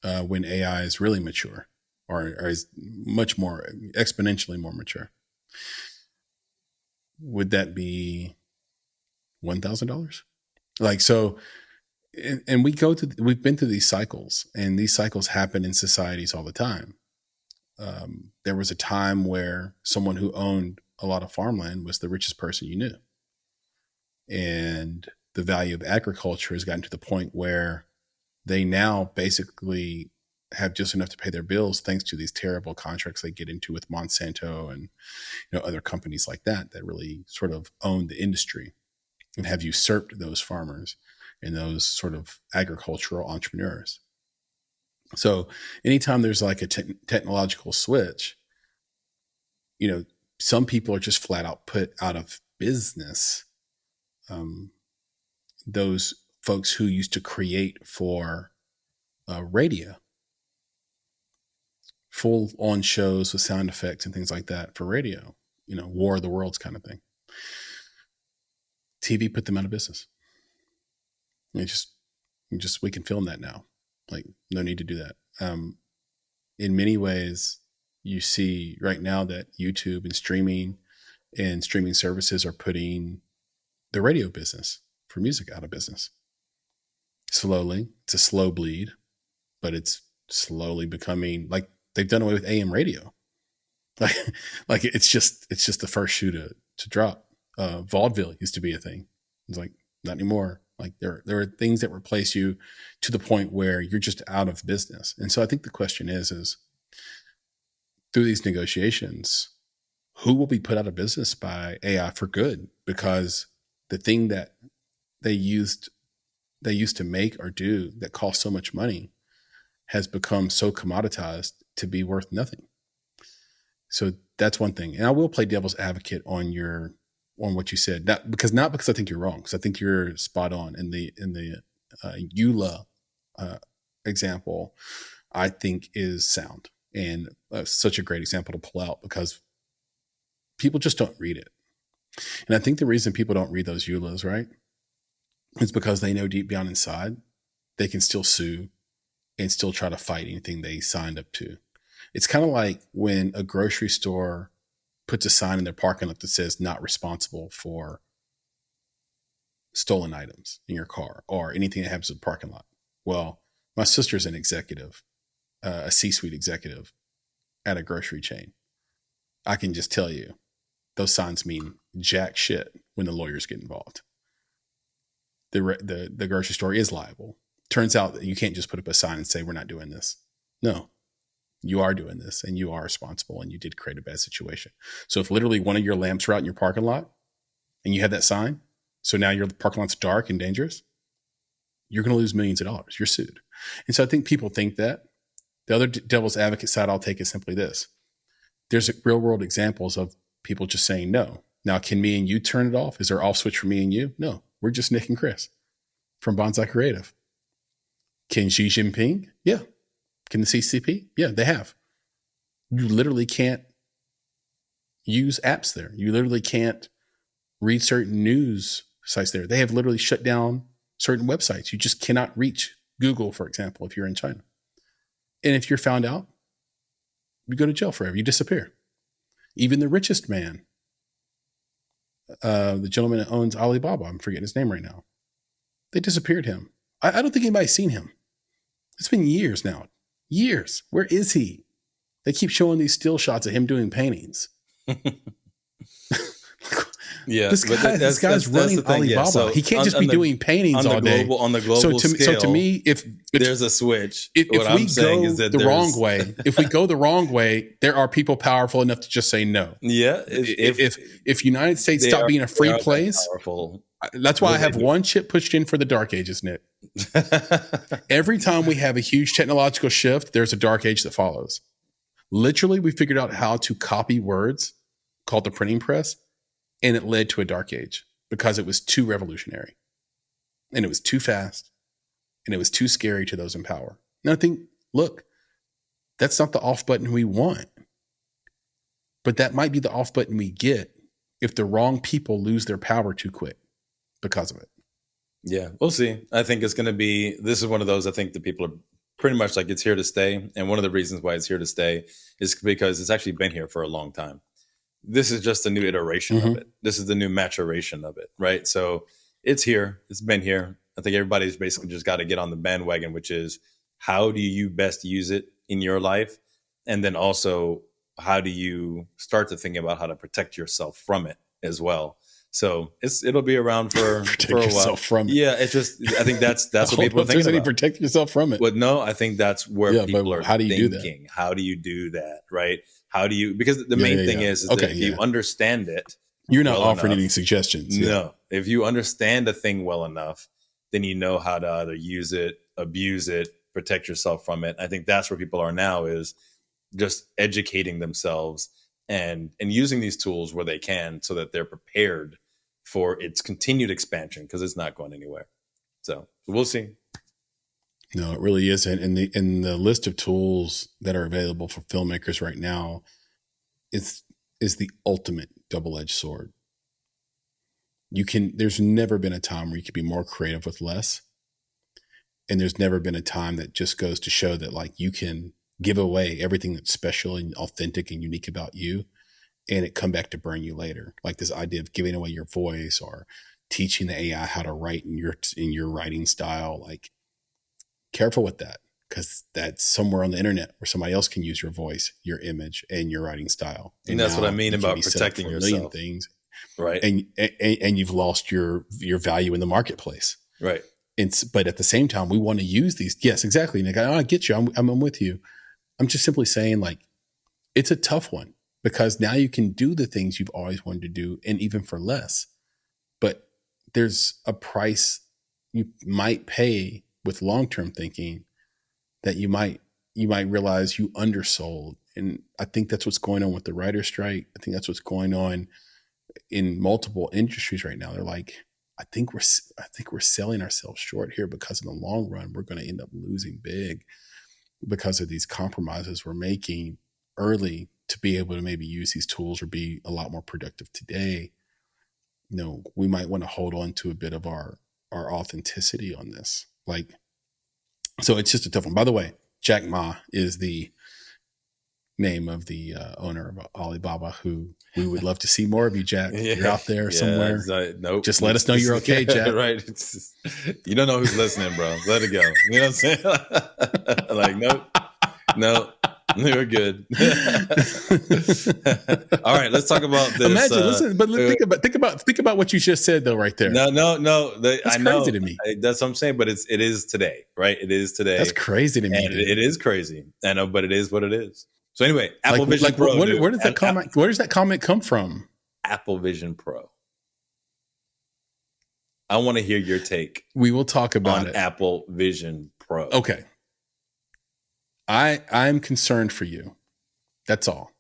when AI is really mature or is much more exponentially more mature? Would that be $1,000? Like, so, and we've been through these cycles, and these cycles happen in societies all the time. There was a time where someone who owned a lot of farmland was the richest person you knew. And the value of agriculture has gotten to the point where they now basically have just enough to pay their bills thanks to these terrible contracts they get into with Monsanto and other companies like that really sort of own the industry and have usurped those farmers and those sort of agricultural entrepreneurs. So anytime there's like a technological switch, some people are just flat out put out of business. Those folks who used to create for radio, full on shows with sound effects and things like that for radio, War of the Worlds kind of thing. TV put them out of business. We can film that now. Like, no need to do that. In many ways, you see right now that YouTube and streaming services are putting the radio business for music out of business. Slowly, it's a slow bleed, but it's slowly becoming like they've done away with AM radio. Like it's just the first shoe to drop. Vaudeville used to be a thing. It's like, not anymore. Like there are things that replace you to the point where you're just out of business. And so I think the question is through these negotiations, who will be put out of business by AI for good? Because the thing that they used to make or do that cost so much money has become so commoditized to be worth nothing. So that's one thing. And I will play devil's advocate on what you said, not because I think you're wrong, because I think you're spot on in the EULA example. I think is sound and such a great example to pull out because people just don't read it. And I think the reason people don't read those EULAs, right, is because they know deep down inside they can still sue and still try to fight anything they signed up to. It's kind of like when a grocery store puts a sign in their parking lot that says not responsible for stolen items in your car or anything that happens in the parking lot. Well, my sister's an executive, a C-suite executive at a grocery chain. I can just tell you, those signs mean jack shit when the lawyers get involved. The grocery store is liable. Turns out that you can't just put up a sign and say, we're not doing this. No, you are doing this and you are responsible and you did create a bad situation. So if literally one of your lamps are out in your parking lot and you have that sign, so now your parking lot's dark and dangerous, you're going to lose millions of dollars. You're sued. And so I think people think that. The other devil's advocate side I'll take is simply this. There's real world examples of people just saying no. Now, can me and you turn it off? Is there off switch for me and you? No, we're just Nick and Chris from Bonsai Creative. Can Xi Jinping? Yeah. Can the CCP? Yeah, they have. You literally can't use apps there. You literally can't read certain news sites there. They have literally shut down certain websites. You just cannot reach Google, for example, if you're in China. And if you're found out, you go to jail forever. You disappear. Even the richest man, the gentleman that owns Alibaba, I'm forgetting his name right now, they disappeared him. I don't think anybody's seen him. It's been years now. Years. Where is he? They keep showing these still shots of him doing paintings. Yeah, this guy's running Alibaba. Yeah, so he can't just be doing paintings all day. On the global scale, so to me, if there's a switch, if we go the wrong way, if we go the wrong way, there are people powerful enough to just say no. Yeah, if United States stop being a free place, that's why I have one chip pushed in for the dark ages, Nick. Every time we have a huge technological shift, there's a dark age that follows. Literally, we figured out how to copy words called the printing press. And it led to a dark age because it was too revolutionary and it was too fast and it was too scary to those in power. And I think, look, that's not the off button we want, but that might be the off button we get if the wrong people lose their power too quick because of it. Yeah, we'll see. I think it's going to be, this is one of those, I think that people are pretty much like it's here to stay. And one of the reasons why it's here to stay is because it's actually been here for a long time. This is just a new iteration of it. This is the new maturation of it, right? So it's here. It's been here. I think everybody's basically just got to get on the bandwagon, which is how do you best use it in your life? And then also, how do you start to think about how to protect yourself from it as well? So it'll be around for a while. From it. Yeah, it's just, I think that's what people are thinking about. Protect yourself from it. But no, I think that's where people are how do you thinking. How do you do that, right? How do you, because the main thing is that if you understand it, you're not offering any suggestions. No, if you understand a thing well enough, then you know how to either use it, abuse it, protect yourself from it. I think that's where people are now, is just educating themselves and using these tools where they can so that they're prepared for its continued expansion, because it's not going anywhere. So we'll see. No, it really isn't. And the list of tools that are available for filmmakers right now is the ultimate double-edged sword. There's never been a time where you could be more creative with less. And there's never been a time that just goes to show that, like, you can give away everything that's special and authentic and unique about you, and it come back to burn you later. Like this idea of giving away your voice or teaching the AI how to write in your writing style. Like, careful with that, because that's somewhere on the internet where somebody else can use your voice, your image, and your writing style. And that's what I mean about protecting yourself. Things, right? And you've lost your value in the marketplace, right? But at the same time, we want to use these. Yes, exactly, Nick. I get you. I'm with you. I'm just simply saying, like, it's a tough one because now you can do the things you've always wanted to do and even for less. But there's a price you might pay with long-term thinking that you might realize you undersold. And I think that's what's going on with the writer's strike. I think that's what's going on in multiple industries right now. They're like, I think we're selling ourselves short here because in the long run, we're going to end up losing big because of these compromises we're making early to be able to maybe use these tools or be a lot more productive today. You know, we might want to hold on to a bit of our authenticity on this. Like, so it's just a tough one. By the way, Jack Ma is the name of the owner of Alibaba, who we would love to see more of you, Jack. You're out there somewhere. Nope. Just let us know you're okay, Jack. Right. You don't know who's listening, bro. Let it go. You know what I'm saying? Like, nope. We're good. All right, let's talk about this. Imagine, listen, but think about what you just said though, right there. No. That's crazy to me. That's what I'm saying, but it is today, right? It is today. That's crazy to me. And it is crazy. I know, but it is what it is. So anyway, Apple Vision Pro. Where does that comment? Where does that comment come from? Apple Vision Pro. I want to hear your take. We will talk about it. Apple Vision Pro. Okay. I'm concerned for you. That's all.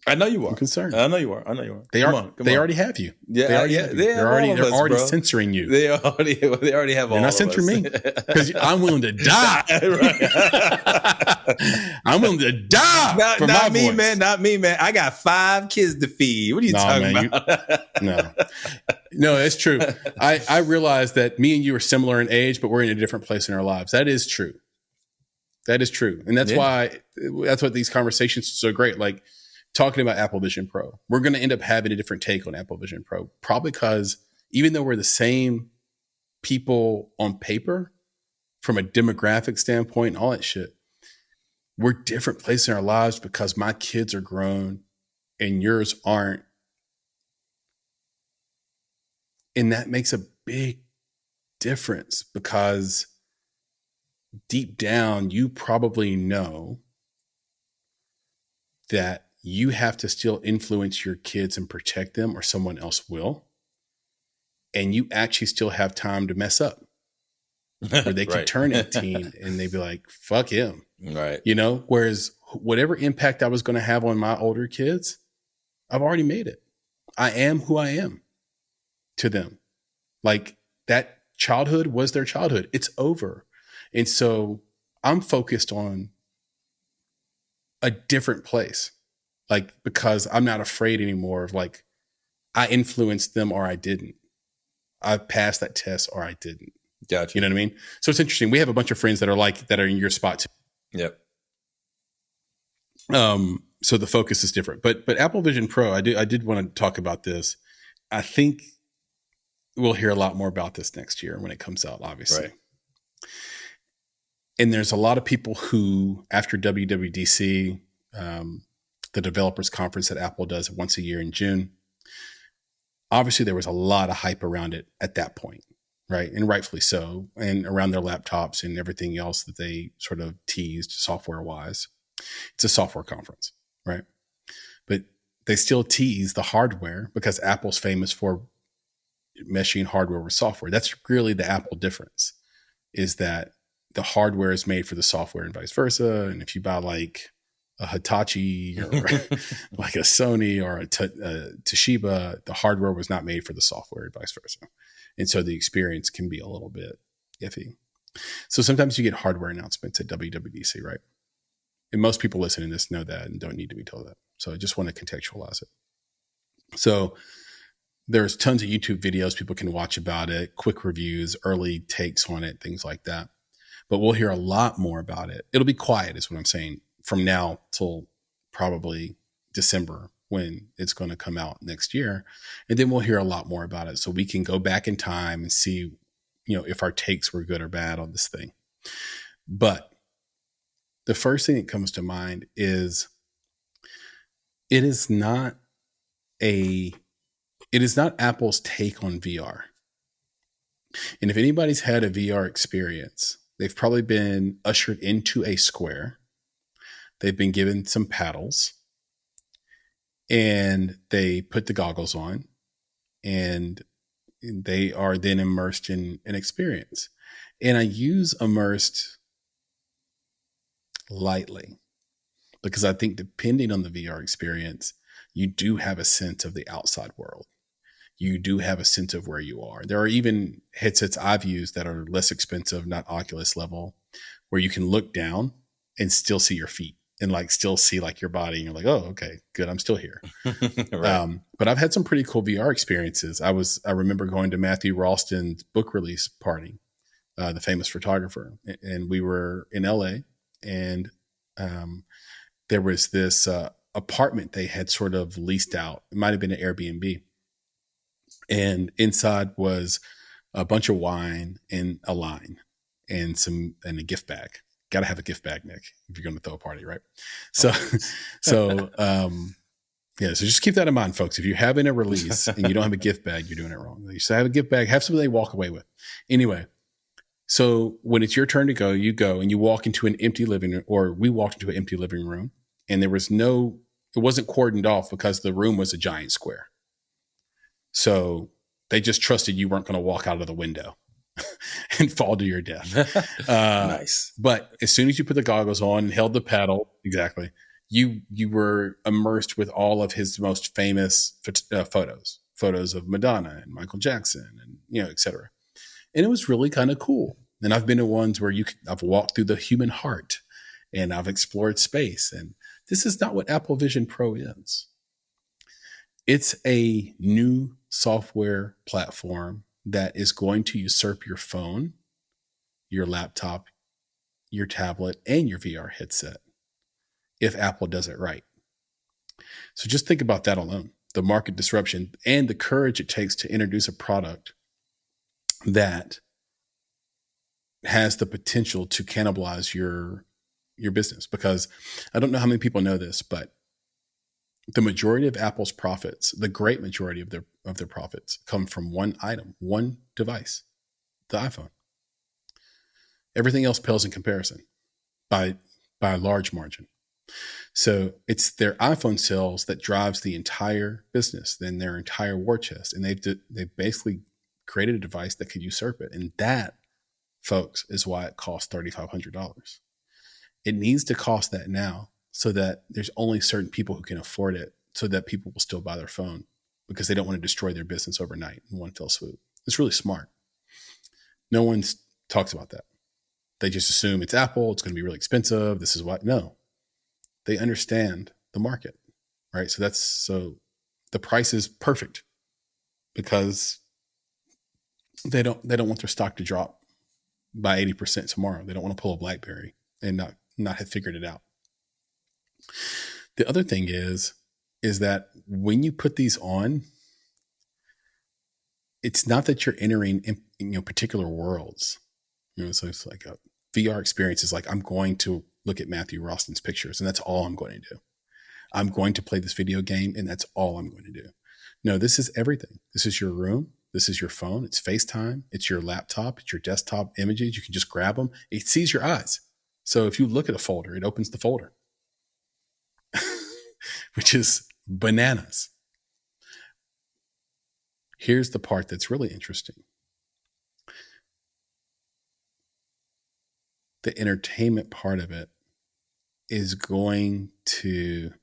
I know you are. I'm concerned. I know you are. They already have you. Yeah, they're already censoring you. They already have all of us. They're not censoring me because I'm willing to die. I'm willing to die. Not me, man. Not me, man. I got 5 kids to feed. What are you talking about? No, it's true. I realize that me and you are similar in age, but we're in a different place in our lives. That is true. And that's why these conversations are so great. Like talking about Apple Vision Pro, we're going to end up having a different take on Apple Vision Pro, probably because even though we're the same people on paper from a demographic standpoint and all that shit, we're different places in our lives because my kids are grown and yours aren't. And that makes a big difference because deep down, you probably know that you have to still influence your kids and protect them or someone else will. And you actually still have time to mess up where they could turn 18 and they'd be like, fuck him. Right. You know, whereas whatever impact I was going to have on my older kids, I've already made it. I am who I am to them. Like that childhood was their childhood. It's over. And so I'm focused on a different place, like, because I'm not afraid anymore of like, I influenced them or I didn't. I passed that test or I didn't. Gotcha. You know what I mean? So it's interesting. We have a bunch of friends that are in your spot too. Yep. So the focus is different, but Apple Vision Pro, I did want to talk about this. I think we'll hear a lot more about this next year when it comes out, obviously. Right. And there's a lot of people who, after WWDC, the developers conference that Apple does once a year in June, obviously there was a lot of hype around it at that point, right? And rightfully so, and around their laptops and everything else that they sort of teased software-wise. It's a software conference, right? But they still tease the hardware because Apple's famous for meshing hardware with software. That's really the Apple difference, is that the hardware is made for the software and vice versa. And if you buy like a Hitachi or like a Sony or a Toshiba, the hardware was not made for the software and vice versa. And so the experience can be a little bit iffy. So sometimes you get hardware announcements at WWDC, right? And most people listening to this know that and don't need to be told that. So I just want to contextualize it. So there's tons of YouTube videos people can watch about it, quick reviews, early takes on it, things like that. But we'll hear a lot more about it. It'll be quiet is what I'm saying from now till probably December when it's going to come out next year. And then we'll hear a lot more about it so we can go back in time and see, if our takes were good or bad on this thing. But the first thing that comes to mind is it is not Apple's take on VR. And if anybody's had a VR experience, they've probably been ushered into a square. They've been given some paddles and they put the goggles on, and they are then immersed in an experience. And I use immersed lightly because I think depending on the VR experience, you do have a sense of the outside world. You do have a sense of where you are. There are even headsets I've used that are less expensive, not Oculus level, where you can look down and still see your feet and like still see like your body. And you're like, oh, okay, good. I'm still here. Right. But I've had some pretty cool VR experiences. I remember going to Matthew Ralston's book release party, the famous photographer. And we were in LA, and there was this apartment they had sort of leased out. It might've been an Airbnb. And inside was a bunch of wine and a line and a gift bag. Got to have a gift bag, Nick, if you're going to throw a party, right? So, yeah. So just keep that in mind, folks. If you're having a release and you don't have a gift bag, you're doing it wrong. So have a gift bag, have something they walk away with. Anyway, so when it's your turn to go, you go and you walk into an empty living room, or we walked into an empty living room, and it wasn't cordoned off because the room was a giant square. So they just trusted you weren't going to walk out of the window and fall to your death. Nice. But as soon as you put the goggles on and held the paddle, exactly, you were immersed with all of his most famous photos of Madonna and Michael Jackson and, et cetera. And it was really kind of cool. And I've been to ones where I've walked through the human heart and I've explored space. And this is not what Apple Vision Pro is. It's a new software platform that is going to usurp your phone, your laptop, your tablet, and your VR headset if Apple does it right. So just think about that alone, the market disruption and the courage it takes to introduce a product that has the potential to cannibalize your business. Because I don't know how many people know this, but the majority of Apple's profits, the great majority of their profits, come from one item, one device, the iPhone. Everything else pales in comparison by a large margin. So it's their iPhone sales that drives the entire business, then their entire war chest, and they've basically created a device that could usurp it. And that, folks, is why it costs $3,500. It needs to cost that now, so that there's only certain people who can afford it, so that people will still buy their phone because they don't want to destroy their business overnight in one fell swoop. It's really smart. No one talks about that. They just assume it's Apple. It's going to be really expensive. This is why. No, they understand the market, right? So the price is perfect because they don't want their stock to drop by 80% tomorrow. They don't want to pull a BlackBerry and not have figured it out. The other thing is that when you put these on, it's not that you're entering in, particular worlds. So it's like a VR experience is like, I'm going to look at Matthew Ralston's pictures and that's all I'm going to do. I'm going to play this video game and that's all I'm going to do. No, this is everything. This is your room. This is your phone. It's FaceTime. It's your laptop. It's your desktop images. You can just grab them. It sees your eyes. So if you look at a folder, it opens the folder. Which is bananas. Here's the part that's really interesting. The entertainment part of it is going to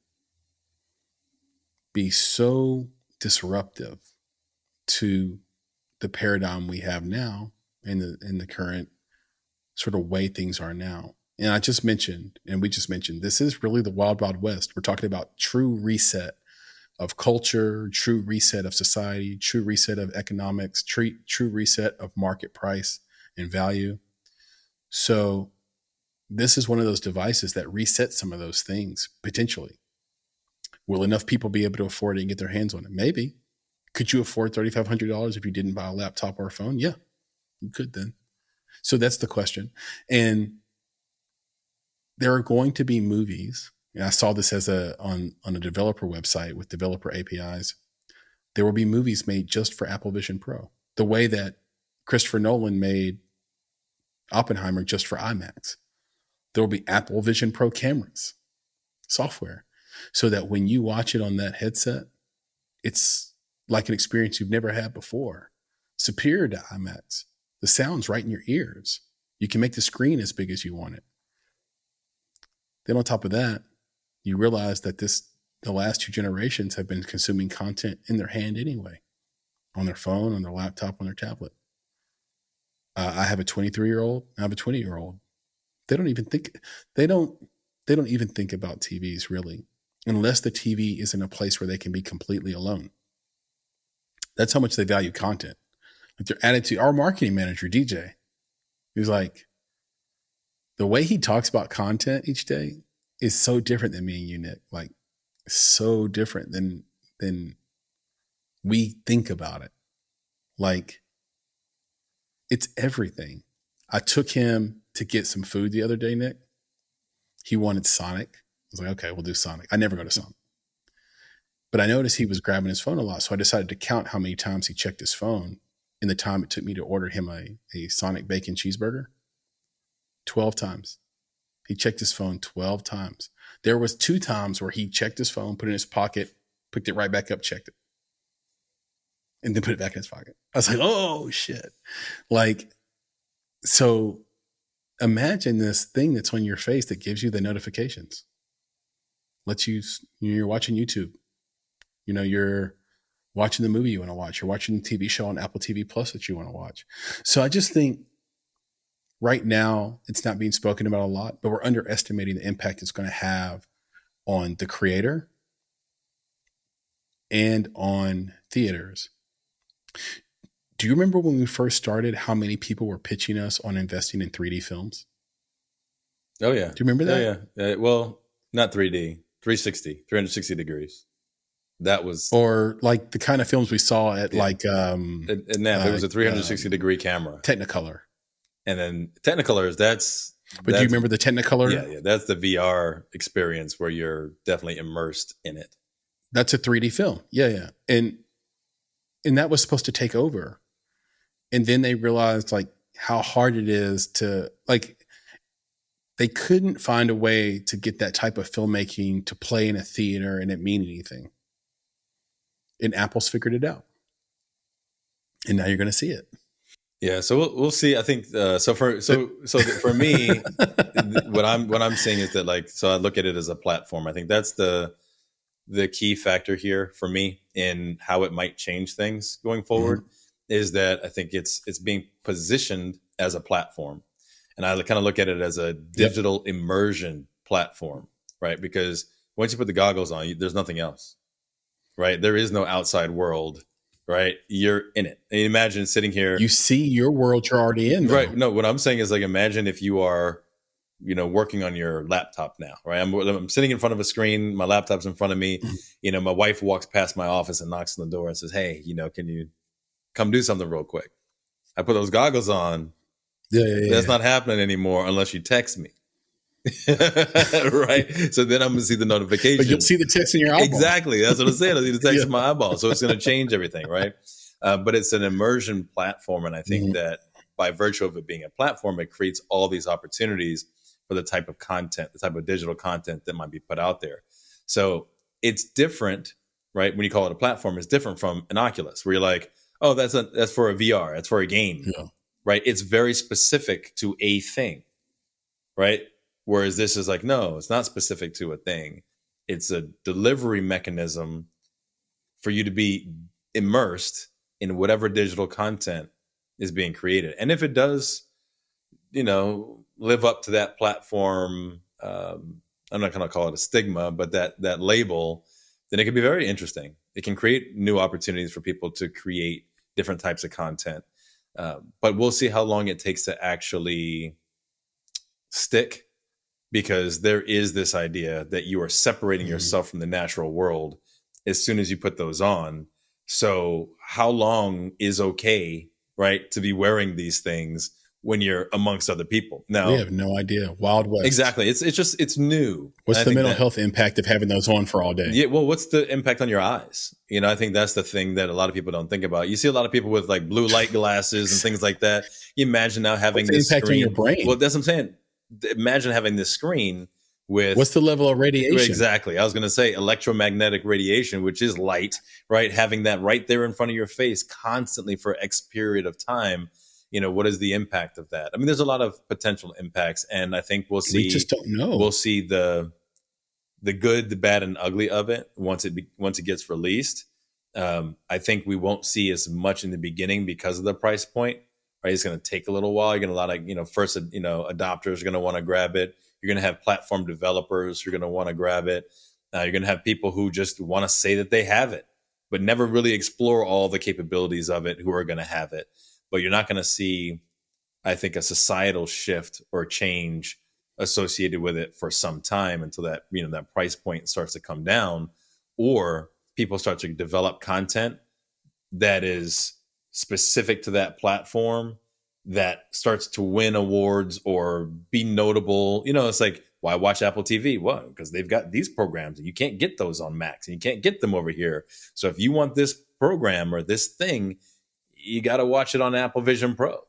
be so disruptive to the paradigm we have now in the current sort of way things are now. And we just mentioned, this is really the wild, wild west. We're talking about true reset of culture, true reset of society, true reset of economics, true reset of market price and value. So this is one of those devices that resets some of those things, potentially. Will enough people be able to afford it and get their hands on it? Maybe. Could you afford $3,500 if you didn't buy a laptop or a phone? Yeah, you could then. So that's the question. And there are going to be movies, and I saw this on a developer website with developer APIs. There will be movies made just for Apple Vision Pro, the way that Christopher Nolan made Oppenheimer just for IMAX. There will be Apple Vision Pro cameras, software. so that when you watch it on that headset, it's like an experience you've never had before. Superior to IMAX. The sound's right in your ears. You can make the screen as big as you want it. Then on top of that, you realize that the last 2 generations have been consuming content in their hand anyway, on their phone, on their laptop, on their tablet. I have a 23-year-old. I have a 20-year-old. They don't even think about TVs really, unless the TV is in a place where they can be completely alone. That's how much they value content. Like their attitude. Our marketing manager, DJ, he's like, the way he talks about content each day is so different than me and you, Nick. Like, so different than we think about it. Like, it's everything. I took him to get some food the other day, Nick. He wanted Sonic. I was like, okay, we'll do Sonic. I never go to Sonic. But I noticed he was grabbing his phone a lot. So I decided to count how many times he checked his phone in the time it took me to order him a Sonic bacon cheeseburger. 12 times. He checked his phone 12 times. There was 2 times where he checked his phone, put it in his pocket, picked it right back up, checked it, and then put it back in his pocket. I was like, oh, shit. Like, so imagine this thing that's on your face that gives you the notifications. Lets you, you're watching YouTube. You're watching the movie you want to watch. You're watching the TV show on Apple TV Plus that you want to watch. So I just think right now it's not being spoken about a lot, but we're underestimating the impact it's going to have on the creator and on theaters. Do you remember when we first started how many people were pitching us on investing in 3D films? Oh, yeah. Do you remember that? Oh, yeah. Well, not 3D, 360 degrees. That was, or like the kind of films we saw at like and now it was a 360 degree camera, Technicolor, and then Technicolor that's. But do you remember the Technicolor? Yeah, that's the VR experience where you're definitely immersed in it. That's a 3D film, yeah, and that was supposed to take over, and then they realized like how hard it is to like. They couldn't find a way to get that type of filmmaking to play in a theater and it mean anything. And Apple's figured it out, and now you're going to see it. Yeah, so we'll see. I think for me, what I'm seeing is that like, so I look at it as a platform. I think that's the key factor here for me in how it might change things going forward. Is that I think it's being positioned as a platform, and I kind of look at it as a digital immersion platform, right? Because once you put the goggles on, there's nothing else. Right. There is no outside world. Right. You're in it. And imagine sitting here. You see your world you're already in. Though. Right. No, what I'm saying is like, imagine if you are, working on your laptop now. Right. I'm sitting in front of a screen. My laptop's in front of me. My wife walks past my office and knocks on the door and says, hey, can you come do something real quick? I put those goggles on. Yeah. That's not happening anymore unless you text me. Right. So then I'm going to see the notification. But you'll see the text in your eyeball. Exactly. That's what I'm saying. I see the text in my eyeball. So it's going to change everything. Right. But it's an immersion platform. And I think that by virtue of it being a platform, it creates all these opportunities for the type of content, the type of digital content that might be put out there. So it's different, right? When you call it a platform, it's different from an Oculus where you're like, oh, that's for a VR. That's for a game. Yeah. Right. It's very specific to a thing. Right. Whereas this is like, no, it's not specific to a thing. It's a delivery mechanism for you to be immersed in whatever digital content is being created. And if it does, live up to that platform, I'm not going to call it a stigma, but that label, then it can be very interesting. It can create new opportunities for people to create different types of content. But we'll see how long it takes to actually stick. Because there is this idea that you are separating yourself from the natural world as soon as you put those on. So how long is okay, right, to be wearing these things when you're amongst other people? Now, we have no idea. Wild West. Exactly. It's new. What's the mental health impact of having those on for all day? Yeah. Well, what's the impact on your eyes? I think that's the thing that a lot of people don't think about. You see a lot of people with like blue light glasses and things like that. You imagine now having this impact screen on your brain. Well, that's what I'm saying. Imagine having this screen with what's the level of radiation? Exactly. I was going to say electromagnetic radiation, which is light, right? Having that right there in front of your face constantly for X period of time. What is the impact of that? I mean, there's a lot of potential impacts, and I think we just don't know. We'll see the good, the bad, and ugly of it once it gets released. I think we won't see as much in the beginning because of the price point. Right? It's going to take a little while. You're going to a lot of first adopters are going to want to grab it. You're going to have platform developers who are going to want to grab it. You're going to have people who just want to say that they have it, but never really explore all the capabilities of it, who are going to have it. But you're not going to see, I think, a societal shift or change associated with it for some time until that that price point starts to come down, or people start to develop content that is specific to that platform that starts to win awards or be notable. It's like, why watch Apple TV? Well, because they've got these programs and you can't get those on Macs and you can't get them over here. So if you want this program or this thing, you got to watch it on Apple Vision Pro,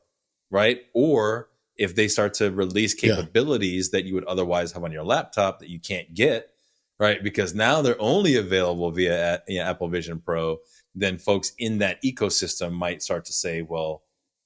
right? Or if they start to release capabilities that you would otherwise have on your laptop that you can't get, right? Because now they're only available via Apple Vision Pro, then folks in that ecosystem might start to say, well,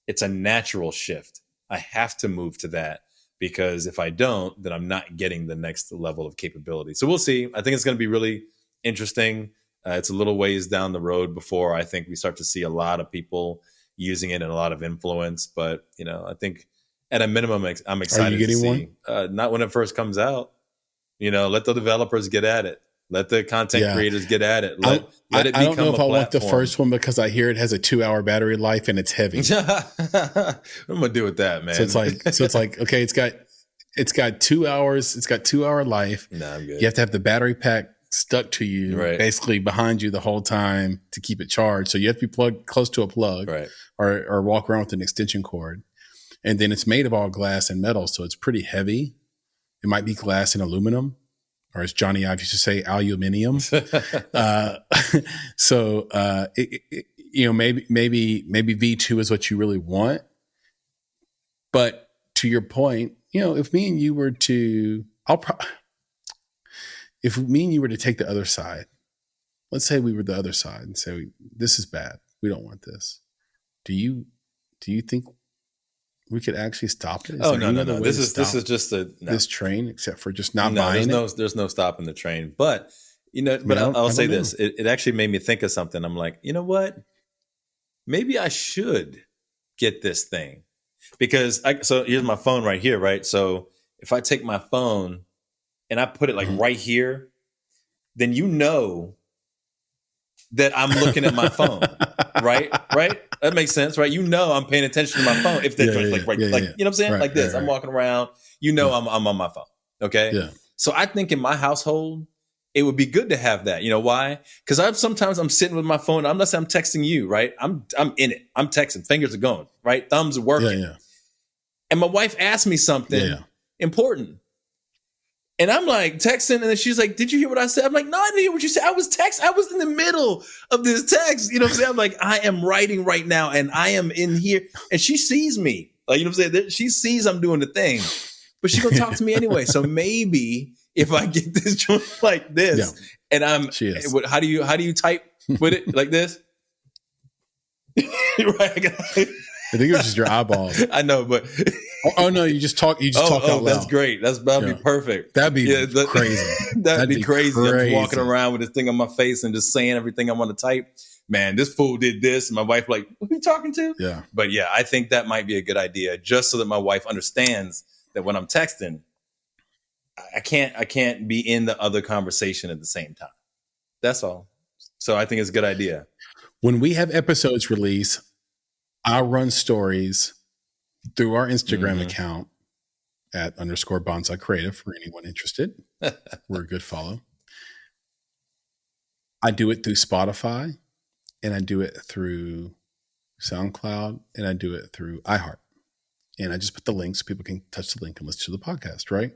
it's a natural shift. I have to move to that, because if I don't, then I'm not getting the next level of capability. So we'll see. I think it's going to be really interesting. It's a little ways down the road before I think we start to see a lot of people using it and a lot of influence. But, I think at a minimum, I'm excited. Are you getting one? Not when it first comes out. Let the developers get at it. Let the content creators get at it. Let it become I don't know if I want the platform. first one, because I hear it has a 2-hour battery life and it's heavy. What am I gonna do with that, man? So it's like, okay, it's got 2 hours. It's got 2-hour life. No, I'm good. You have to have the battery pack stuck to you, basically behind you the whole time to keep it charged. So you have to be plugged close to a plug, or walk around with an extension cord. And then it's made of all glass and metal, so it's pretty heavy. It might be glass and aluminum, or as Johnny Ive used to say, aluminium. Maybe V2 is what you really want. But to your point, if me and you were to, if me and you were to take the other side, let's say we were the other side and say, this is bad, we don't want this. Do you think we could actually stop it? No. This is just this train, except for just not buying it. There's no stopping the train. But I'll say this. It actually made me think of something. I'm like, you know what? Maybe I should get this thing, because so here's my phone right here, right? So if I take my phone and I put it like right here, then that I'm looking at my phone, right? That makes sense, right? I'm paying attention to my phone. If that's you know what I'm saying? Like this, I'm walking around, I'm on my phone. Okay. Yeah. So I think in my household, it would be good to have that. You know why? Because sometimes I'm sitting with my phone. I'm texting you, right? I'm in it. I'm texting. Fingers are going, right? Thumbs are working. Yeah. And my wife asked me something important. And I'm like texting, and then she's like, "Did you hear what I said?" I'm like, "No, I didn't hear what you said. I was texting. I was in the middle of this text. You know what I'm saying? I'm like, I am writing right now, and I am in here, and she sees me. Like, you know what I'm saying? She sees I'm doing the thing, but she's gonna talk to me anyway. So maybe if I get this joint like this, and how do you type with it like this? Right. I think it was just your eyeballs. I know, but oh no, you just talk. You just talk out loud. That's great. That'd be perfect. That'd be crazy. That'd be crazy. I'm walking around with this thing on my face and just saying everything I want to type. Man, this fool did this. And my wife like, who are you talking to? Yeah. But I think that might be a good idea, just so that my wife understands that when I'm texting, I can't be in the other conversation at the same time. That's all. So I think it's a good idea. When we have episodes release, I'll run stories through our Instagram account at _bonsai creative for anyone interested. We're a good follow. I do it through Spotify, and I do it through SoundCloud, and I do it through iHeart. And I just put the link so people can touch the link and listen to the podcast, right?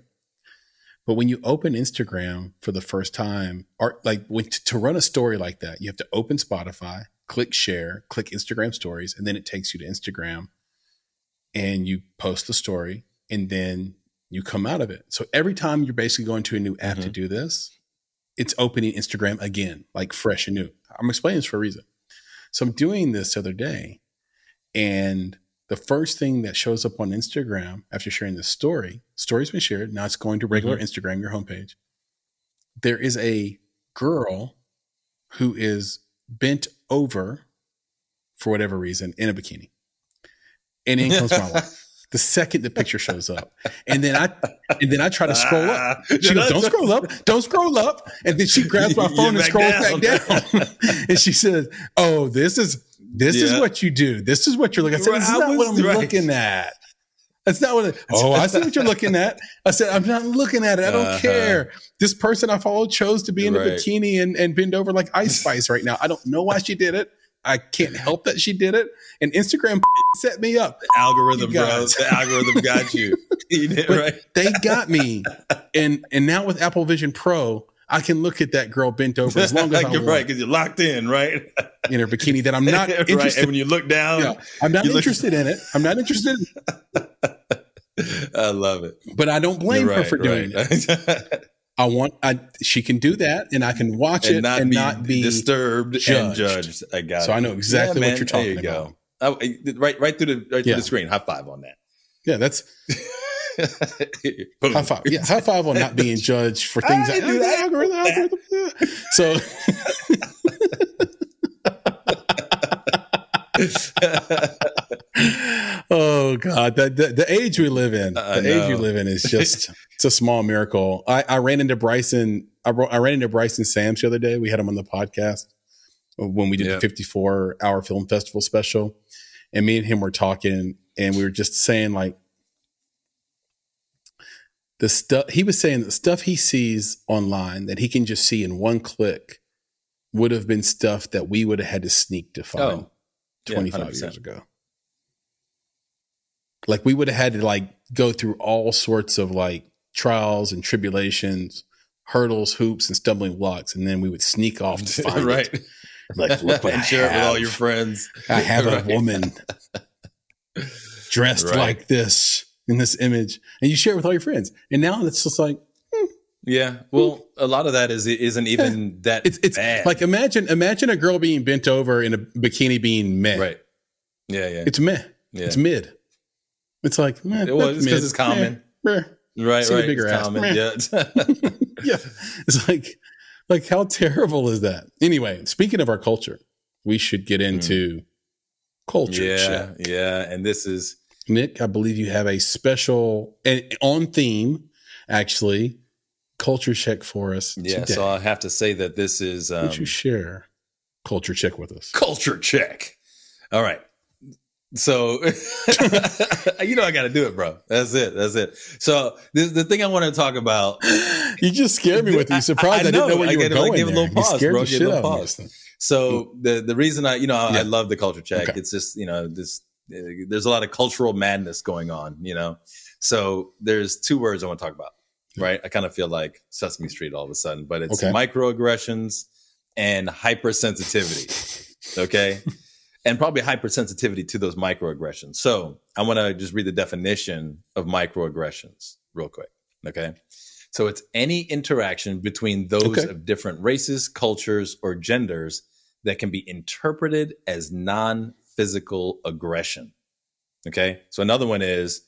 But when you open Instagram for the first time, or like to run a story like that, you have to open Spotify, click share, click Instagram stories, and then it takes you to Instagram and you post the story, and then You come out of it. So every time you're basically going to a new app to do this, it's opening Instagram again, like fresh and new. I'm explaining this for a reason. So I'm doing this the other day, and the first thing that shows up on Instagram after sharing the story's been shared. Now it's going to regular Instagram, your homepage. There is a girl who is bent over for whatever reason in a bikini. And in comes my wife. The second the picture shows up, and then I try to scroll up. She goes, "Don't scroll up." And then she grabs my phone and scrolls back down. And she says, "Oh, this is what you do. This is what you're looking at." I said, "That's not what I'm looking at. That's not what." I see what you're looking at. I said, "I'm not looking at it. I don't care. This person I follow chose to be in a bikini and bend over like Ice Spice right now. I don't know why she did it. I can't help that she did it. And Instagram set me up. The algorithm, bro. The algorithm got you. You did, right? They got me. And now with Apple Vision Pro, I can look at that girl bent over as long as I want. Right, because you're locked in, right? In her bikini that I'm not interested right. And when you look down. I'm not interested in it. I'm not interested. I love it. But I don't blame her for doing it. She can do that, and I can watch it and not be disturbed and judged. I got it. So I know exactly what you're talking about. Right through the screen. High five on that. Yeah, that's high five. Yeah, high five on not being judged for things. Algorithm. So. Oh God, the age we live in, is just, it's a small miracle. I ran into Bryson. I ran into Bryson Sams the other day. We had him on the podcast when we did the 54-hour film festival special, and me and him were talking, and we were just saying like the stuff he was saying, the stuff he sees online that he can just see in one click would have been stuff that we would have had to sneak to find 25 years ago. Like we would have had to like go through all sorts of like trials and tribulations, hurdles, hoops, and stumbling blocks, and then we would sneak off to find it. Like, look what I share it with all your friends. I have a woman dressed like this in this image, and you share it with all your friends. And now it's just like, yeah. Well, a lot of that isn't even that. It's bad. Like imagine a girl being bent over in a bikini being meh. Right. Yeah. It's meh. Yeah. It's mid. It's like, meh. Well, it's because it's common. Meh. Right. Bigger ass. Common. Yeah. Yeah. It's like how terrible is that? Anyway, speaking of our culture, we should get into culture check. Yeah. And this is Nick. I believe you have a special and on theme, actually, culture check for us. Yeah. Today. So I have to say that this is. Would you share culture check with us? Culture check. All right. So, I got to do it, bro. That's it. So the thing I want to talk about. You just scared me with you. Surprised I didn't know where you were going. Give a little pause, bro. Give a little pause. So the reason I love the culture check. Okay. It's just, there's a lot of cultural madness going on, So there's two words I want to talk about, right? I kind of feel like Sesame Street all of a sudden, but it's microaggressions and hypersensitivity. Okay. And probably hypersensitivity to those microaggressions. So I want to just read the definition of microaggressions real quick. Okay. So it's any interaction between those of different races, cultures, or genders that can be interpreted as non-physical aggression. Okay. So another one is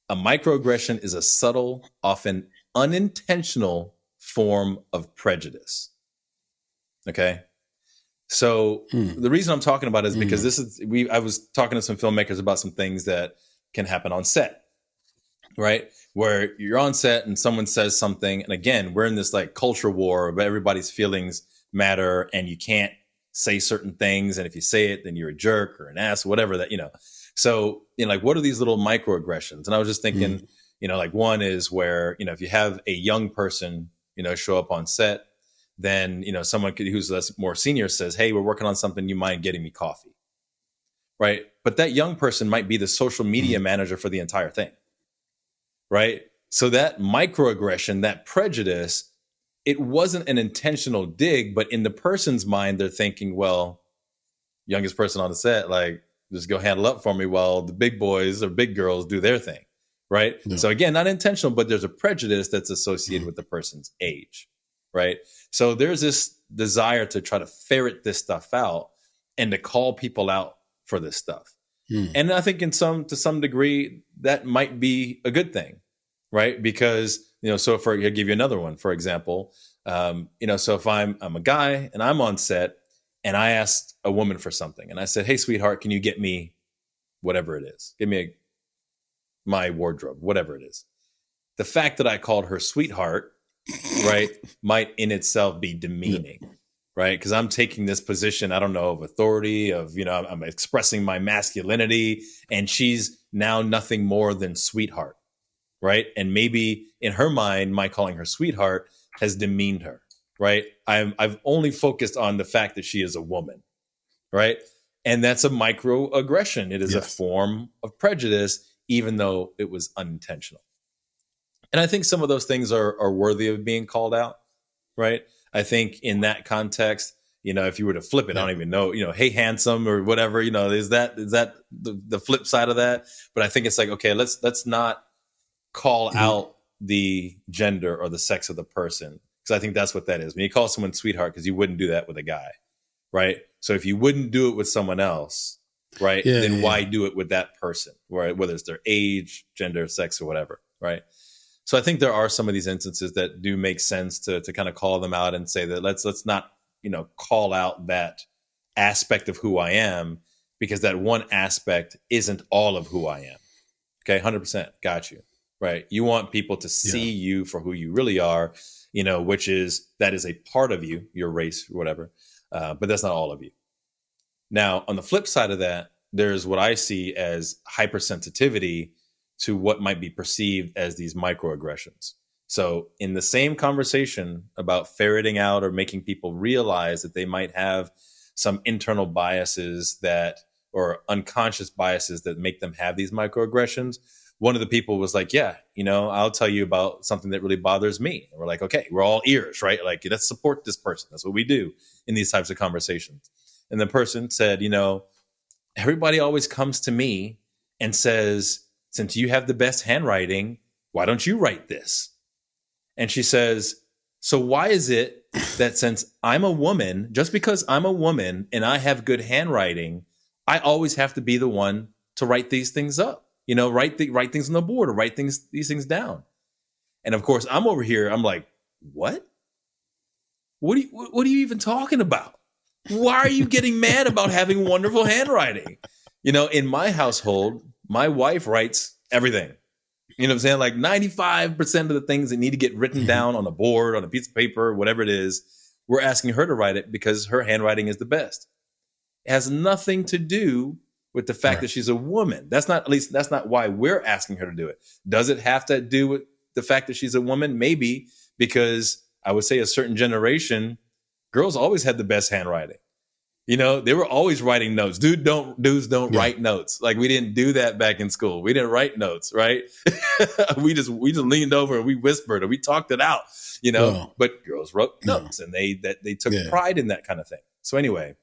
a microaggression is a subtle, often unintentional form of prejudice. Okay. So the reason I'm talking about it is because I was talking to some filmmakers about some things that can happen on set, right? Where you're on set and someone says something. And again, we're in this like culture war where everybody's feelings matter and you can't say certain things. And if you say it, then you're a jerk or an ass, whatever that, So, like, what are these little microaggressions? And I was just thinking, like one is where, if you have a young person, show up on set, then, someone who's more senior says, hey, we're working on something. You mind getting me coffee? Right. But that young person might be the social media manager for the entire thing. Right. So that microaggression, that prejudice, it wasn't an intentional dig, but in the person's mind, they're thinking, well, youngest person on the set, like, just go handle up for me while the big boys or big girls do their thing. right? No. So again, not intentional, but there's a prejudice that's associated with the person's age, right? So there's this desire to try to ferret this stuff out and to call people out for this stuff. And I think to some degree, that might be a good thing, right? Because, so I'll give you another one, for example, so if I'm a guy and I'm on set and I asked a woman for something and I said, hey, sweetheart, can you get me whatever it is? Give me my wardrobe, whatever it is. The fact that I called her sweetheart, right, might in itself be demeaning, right? Because I'm taking this position, I don't know, of authority, of, I'm expressing my masculinity, and she's now nothing more than sweetheart, right? And maybe in her mind, my calling her sweetheart has demeaned her, right? I've only focused on the fact that she is a woman, right? And that's a microaggression. It is a form of prejudice, even though it was unintentional. And I think some of those things are worthy of being called out, right? I think in that context, if you were to flip it, I don't even know, hey, handsome or whatever, is that the flip side of that? But I think it's like, okay, let's not call out the gender or the sex of the person, because I think that's what that is. When you call someone sweetheart, because you wouldn't do that with a guy, right? So if you wouldn't do it with someone else, right, then why do it with that person, right? Whether it's their age, gender, sex, or whatever, right? So I think there are some of these instances that do make sense to kind of call them out and say that let's not, call out that aspect of who I am, because that one aspect isn't all of who I am. Okay, 100%, got you, right? You want people to see you for who you really are, that is a part of you, your race, whatever, but that's not all of you. Now, on the flip side of that, there's what I see as hypersensitivity to what might be perceived as these microaggressions. So in the same conversation about ferreting out or making people realize that they might have some internal biases or unconscious biases that make them have these microaggressions, one of the people was like, I'll tell you about something that really bothers me. And we're like, okay, we're all ears, right? Like, let's support this person. That's what we do in these types of conversations. And the person said, everybody always comes to me and says, since you have the best handwriting, why don't you write this? And she says, so why is it that since I'm a woman, just because I'm a woman and I have good handwriting, I always have to be the one to write these things up, write things on the board or write these things down. And of course, I'm over here. I'm like, what? What are you even talking about? Why are you getting mad about having wonderful handwriting? In my household, my wife writes everything. You know what I'm saying? Like 95% of the things that need to get written down on a board, on a piece of paper, whatever it is, we're asking her to write it because her handwriting is the best. It has nothing to do with the fact that she's a woman. That's not why we're asking her to do it. Does it have to do with the fact that she's a woman? Maybe, because I would say a certain generation, girls always had the best handwriting. They were always writing notes. Dudes don't write notes. Like, we didn't do that back in school. We didn't write notes, right? we just leaned over and we whispered or we talked it out, but girls wrote notes and they took pride in that kind of thing. So anyway,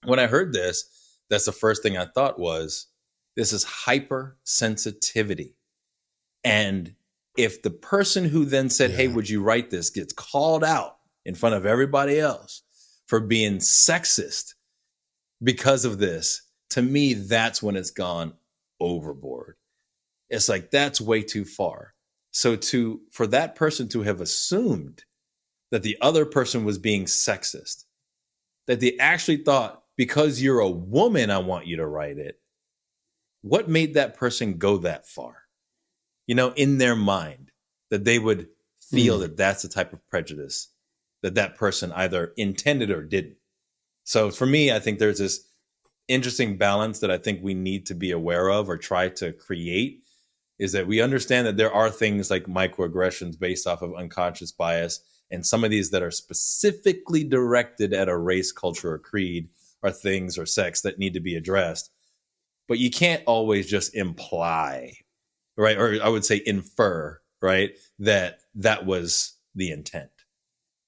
when I heard this, that's the first thing I thought was, this is hypersensitivity. And if the person who then said, hey, would you write this, gets called out in front of everybody else for being sexist because of this, to me, that's when it's gone overboard. It's like, that's way too far. So for that person to have assumed that the other person was being sexist, that they actually thought, because you're a woman, I want you to write it. What made that person go that far? In their mind, that they would feel that that's the type of prejudice that person either intended or didn't. So for me, I think there's this interesting balance that I think we need to be aware of or try to create, is that we understand that there are things like microaggressions based off of unconscious bias, and some of these that are specifically directed at a race, culture, or creed are things or sex that need to be addressed. But you can't always just imply, right? Or I would say infer, right, that was the intent.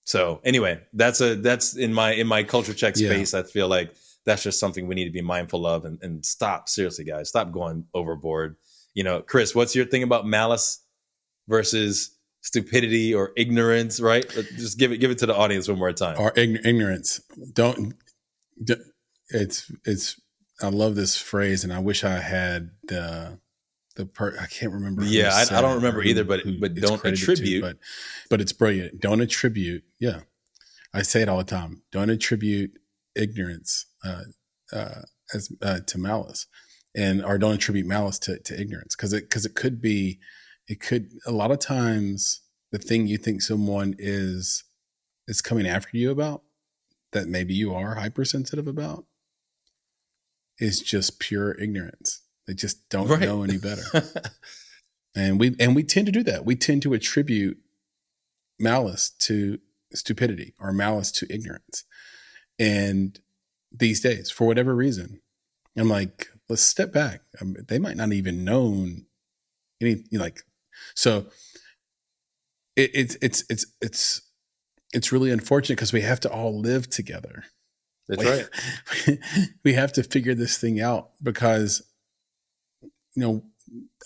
So anyway, that's in my culture check space. I feel like that's just something we need to be mindful of and stop. Seriously, guys, stop going overboard. Chris, what's your thing about malice versus stupidity or ignorance? Right? Just give it to the audience one more time. Or ignorance. It's. I love this phrase, and I wish I had I can't remember. Yeah, I don't remember either, but don't attribute. But it's brilliant. Don't attribute. Yeah, I say it all the time. Don't attribute ignorance to malice, or don't attribute malice to ignorance, because it could be. It could, a lot of times, the thing you think someone is coming after you about, that maybe you are hypersensitive about, is just pure ignorance. They just don't know any better. And we tend to do that. We tend to attribute malice to stupidity or malice to ignorance. And these days, for whatever reason, I'm like, let's step back. They might not even known any, so it's really unfortunate, because we have to all live together. That's right. We have to figure this thing out, because,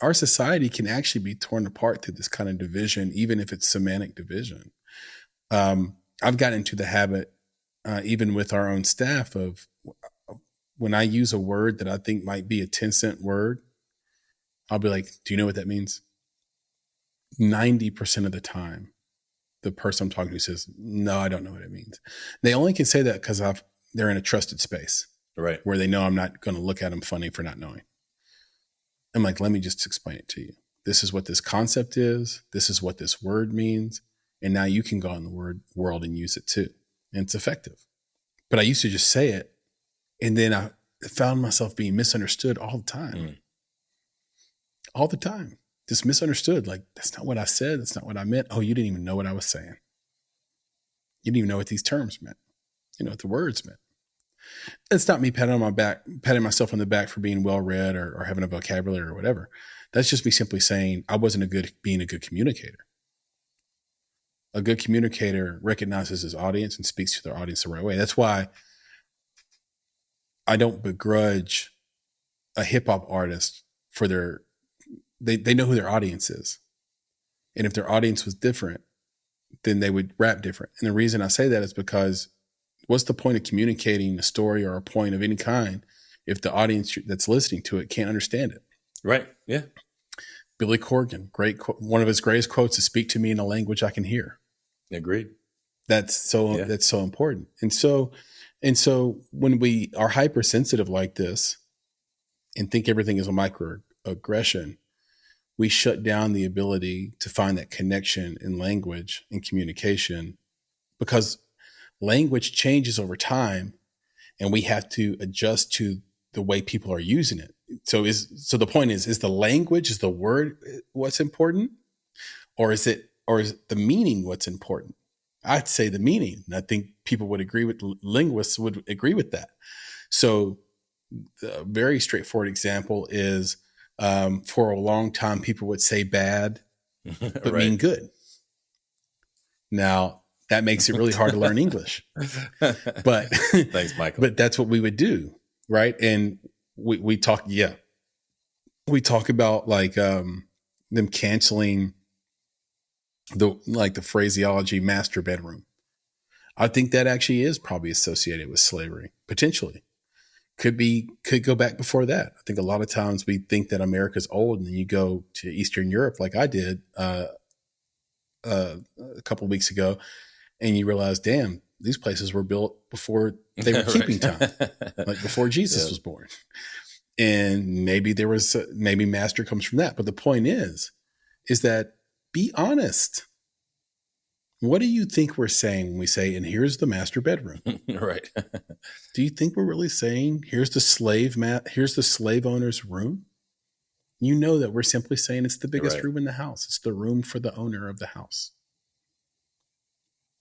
our society can actually be torn apart through this kind of division, even if it's semantic division. I've gotten into the habit, even with our own staff, of when I use a word that I think might be a 10-cent word, I'll be like, do you know what that means? 90% of the time, the person I'm talking to says, no, I don't know what it means. They only can say that because they're in a trusted space, right, where they know I'm not going to look at them funny for not knowing. I'm like, let me just explain it to you. This is what this concept is. This is what this word means. And now you can go out in the world and use it too. And it's effective. But I used to just say it, and then I found myself being misunderstood all the time. All the time. Just misunderstood. Like, that's not what I said. That's not what I meant. Oh, you didn't even know what I was saying. You didn't even know what these terms meant. You know what the words meant. It's not me patting myself on the back for being well-read or having a vocabulary or whatever. That's just me simply saying I wasn't being a good communicator. A good communicator recognizes his audience and speaks to their audience the right way. That's why I don't begrudge a hip-hop artist for they know who their audience is. And if their audience was different, then they would rap different. And the reason I say that is because what's the point of communicating a story or a point of any kind if the audience that's listening to it can't understand it? Right. Yeah. Billy Corgan, one of his greatest quotes is, "Speak to me in a language I can hear." Agreed. That's so important. And so when we are hypersensitive like this and think everything is a microaggression, we shut down the ability to find that connection in language and communication, because language changes over time and we have to adjust to the way people are using it. So the point is the language, is the word what's important, or is the meaning what's important? I'd say the meaning. And I think linguists would agree with that. So the very straightforward example is, for a long time, people would say bad, but mean good. Now, that makes it really hard to learn English. But thanks, Michael. But that's what we would do, right? And we talk about like them canceling the phraseology master bedroom. I think that actually is probably associated with slavery, potentially. Could go back before that. I think a lot of times we think that America's old, and then you go to Eastern Europe, like I did a couple of weeks ago, and you realize, damn, these places were built before they were keeping time, like before Jesus was born. And maybe maybe master comes from that. But the point is that be honest. What do you think we're saying when we say, and here's the master bedroom? Right. Do you think we're really saying, here's the slave owner's room? You know that we're simply saying it's the biggest room in the house. It's the room for the owner of the house.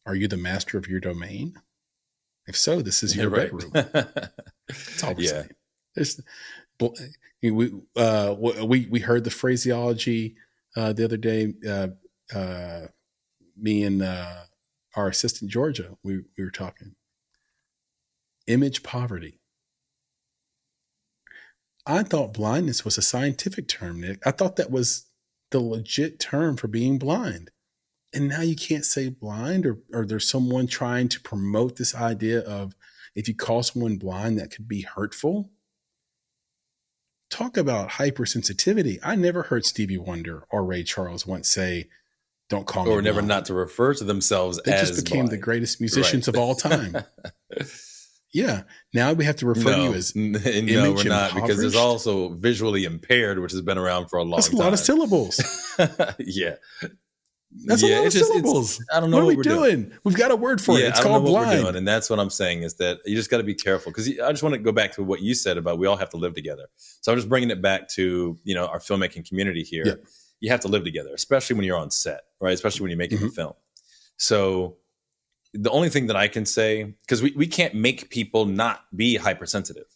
Are you the master of your domain? If so, this is your bedroom. That's all we're saying. We heard the phraseology the other day. Me and our assistant Georgia, we were talking image poverty. I thought blindness was a scientific term, Nick. I thought that was the legit term for being blind. And now you can't say blind, or there's someone trying to promote this idea of if you call someone blind, that could be hurtful. Talk about hypersensitivity. I never heard Stevie Wonder or Ray Charles once say, don't call me or never blind. not to refer to themselves They as just became blind. the greatest musicians of all time. Yeah. Now we have to refer to you as no, we're not, because there's also visually impaired, which has been around for a long time. That's a lot of syllables. Yeah. That's a lot of syllables. I don't know what are we we're doing? We've got a word for it. It's called blind. And that's what I'm saying, is that you just got to be careful, because I just want to go back to what you said about we all have to live together. So I'm just bringing it back to, our filmmaking community here. Yeah. You have to live together, especially when you're on set, right? Especially when you're making a film. So the only thing that I can say, because we can't make people not be hypersensitive.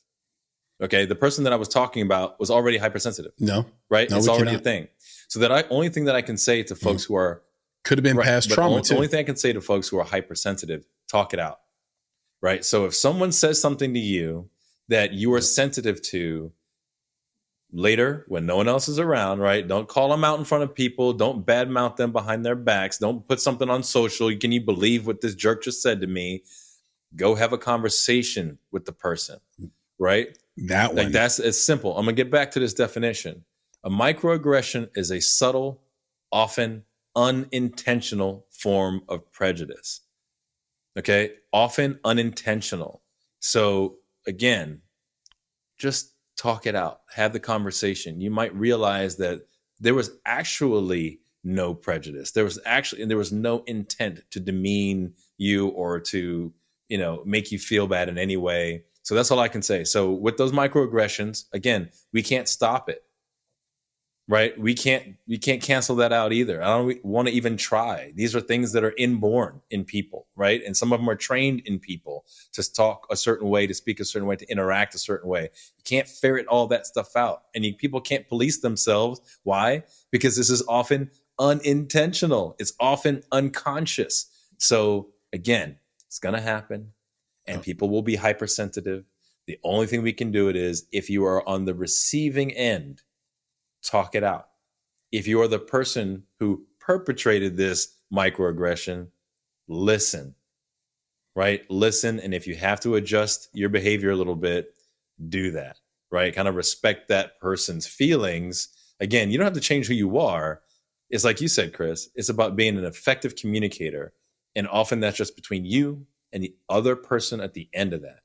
Okay. The person that I was talking about was already hypersensitive. No. Right? No, it's already a thing. So only thing that I can say to folks who are could have been past trauma too. The only thing I can say to folks who are hypersensitive, talk it out. Right? So if someone says something to you that you are sensitive to, later when no one else is around, right? Don't call them out in front of people. Don't badmouth them behind their backs. Don't put something on social. Can you believe what this jerk just said to me? Go have a conversation with the person, right? That one. That's as simple. I'm going to get back to this definition. A microaggression is a subtle, often unintentional form of prejudice. Okay? Often unintentional. So again, just talk it out. Have the conversation. You might realize that there was actually no prejudice. There was no intent to demean you or to, make you feel bad in any way. So that's all I can say. So with those microaggressions, again, we can't stop it. Right? We can't cancel that out either. I don't want to even try. These are things that are inborn in people, right? And some of them are trained in people to talk a certain way, to speak a certain way, to interact a certain way. You can't ferret all that stuff out. And people can't police themselves. Why? Because this is often unintentional. It's often unconscious. So again, it's going to happen, and people will be hypersensitive. The only thing we can do it is if you are on the receiving end, talk it out. If you are the person who perpetrated this microaggression, listen, right? Listen. And if you have to adjust your behavior a little bit, do that, right? Kind of respect that person's feelings. Again, you don't have to change who you are. It's like you said, Chris, it's about being an effective communicator. And often that's just between you and the other person at the end of that,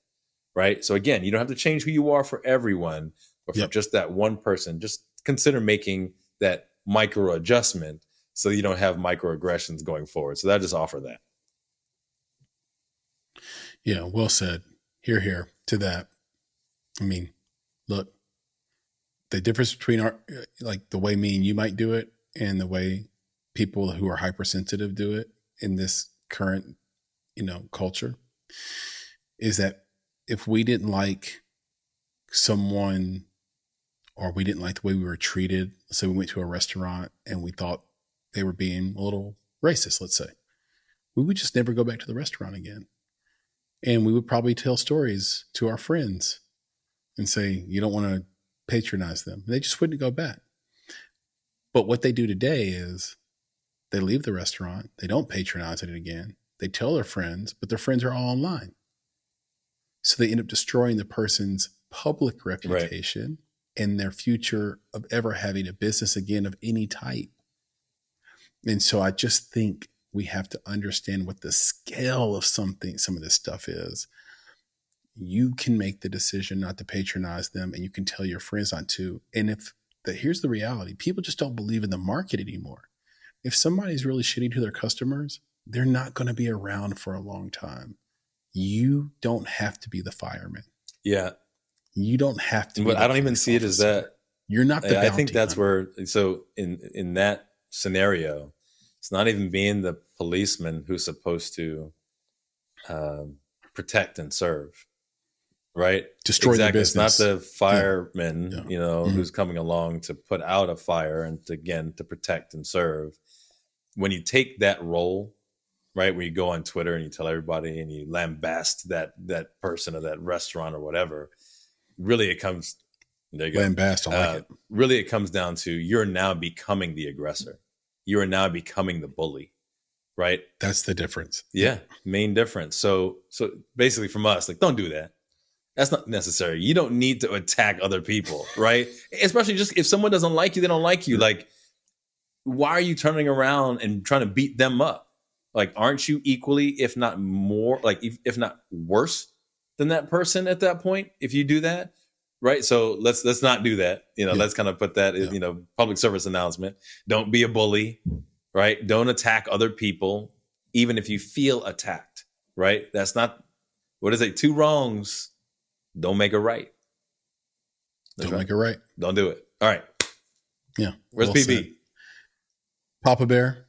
right? So again, you don't have to change who you are for everyone, but for just that one person. Just consider making that micro adjustment so you don't have microaggressions going forward. So I just offer that. Yeah, well said. Here to that. I mean, look, the difference between the way me and you might do it and the way people who are hypersensitive do it in this current, culture is that if we didn't like someone, or we didn't like the way we were treated, so we went to a restaurant and we thought they were being a little racist, let's say, we would just never go back to the restaurant again. And we would probably tell stories to our friends and say, you don't want to patronize them. They just wouldn't go back. But what they do today is they leave the restaurant. They don't patronize it again. They tell their friends, but their friends are all online. So they end up destroying the person's public reputation and their future of ever having a business again of any type. And so I just think we have to understand what the scale of some of this stuff is. You can make the decision not to patronize them, and you can tell your friends not to. And here's the reality. People just don't believe in the market anymore. If somebody's really shitty to their customers, they're not going to be around for a long time. You don't have to be the fireman. Yeah. You don't have to. But I don't even see it as that. You're not the bounty I think that's hunter. where. So in that scenario, it's not even being the policeman who's supposed to protect and serve, right? Destroy the business. It's not the fireman, who's coming along to put out a fire and to protect and serve. When you take that role, right, where you go on Twitter and you tell everybody and you lambast that person or that restaurant or whatever, really it comes There you go. Lambast, I like it. Really, it comes down to you're now becoming the aggressor. You are now becoming the bully, right? That's the difference. Yeah, main difference. So basically from us, like, don't do that. That's not necessary. You don't need to attack other people, right? Especially just if someone doesn't like you, they don't like you. Like, why are you turning around and trying to beat them up? Like, aren't you equally, if not more, like, if not worse than that person at that point, if you do that? Right. So let's not do that. Let's kind of put that in, public service announcement. Don't be a bully, right? Don't attack other people, even if you feel attacked, right? That's not, what is it? 2 wrongs don't make a right. Don't make it right. Don't do it. All right. Yeah. Where's PB? Said. Papa Bear,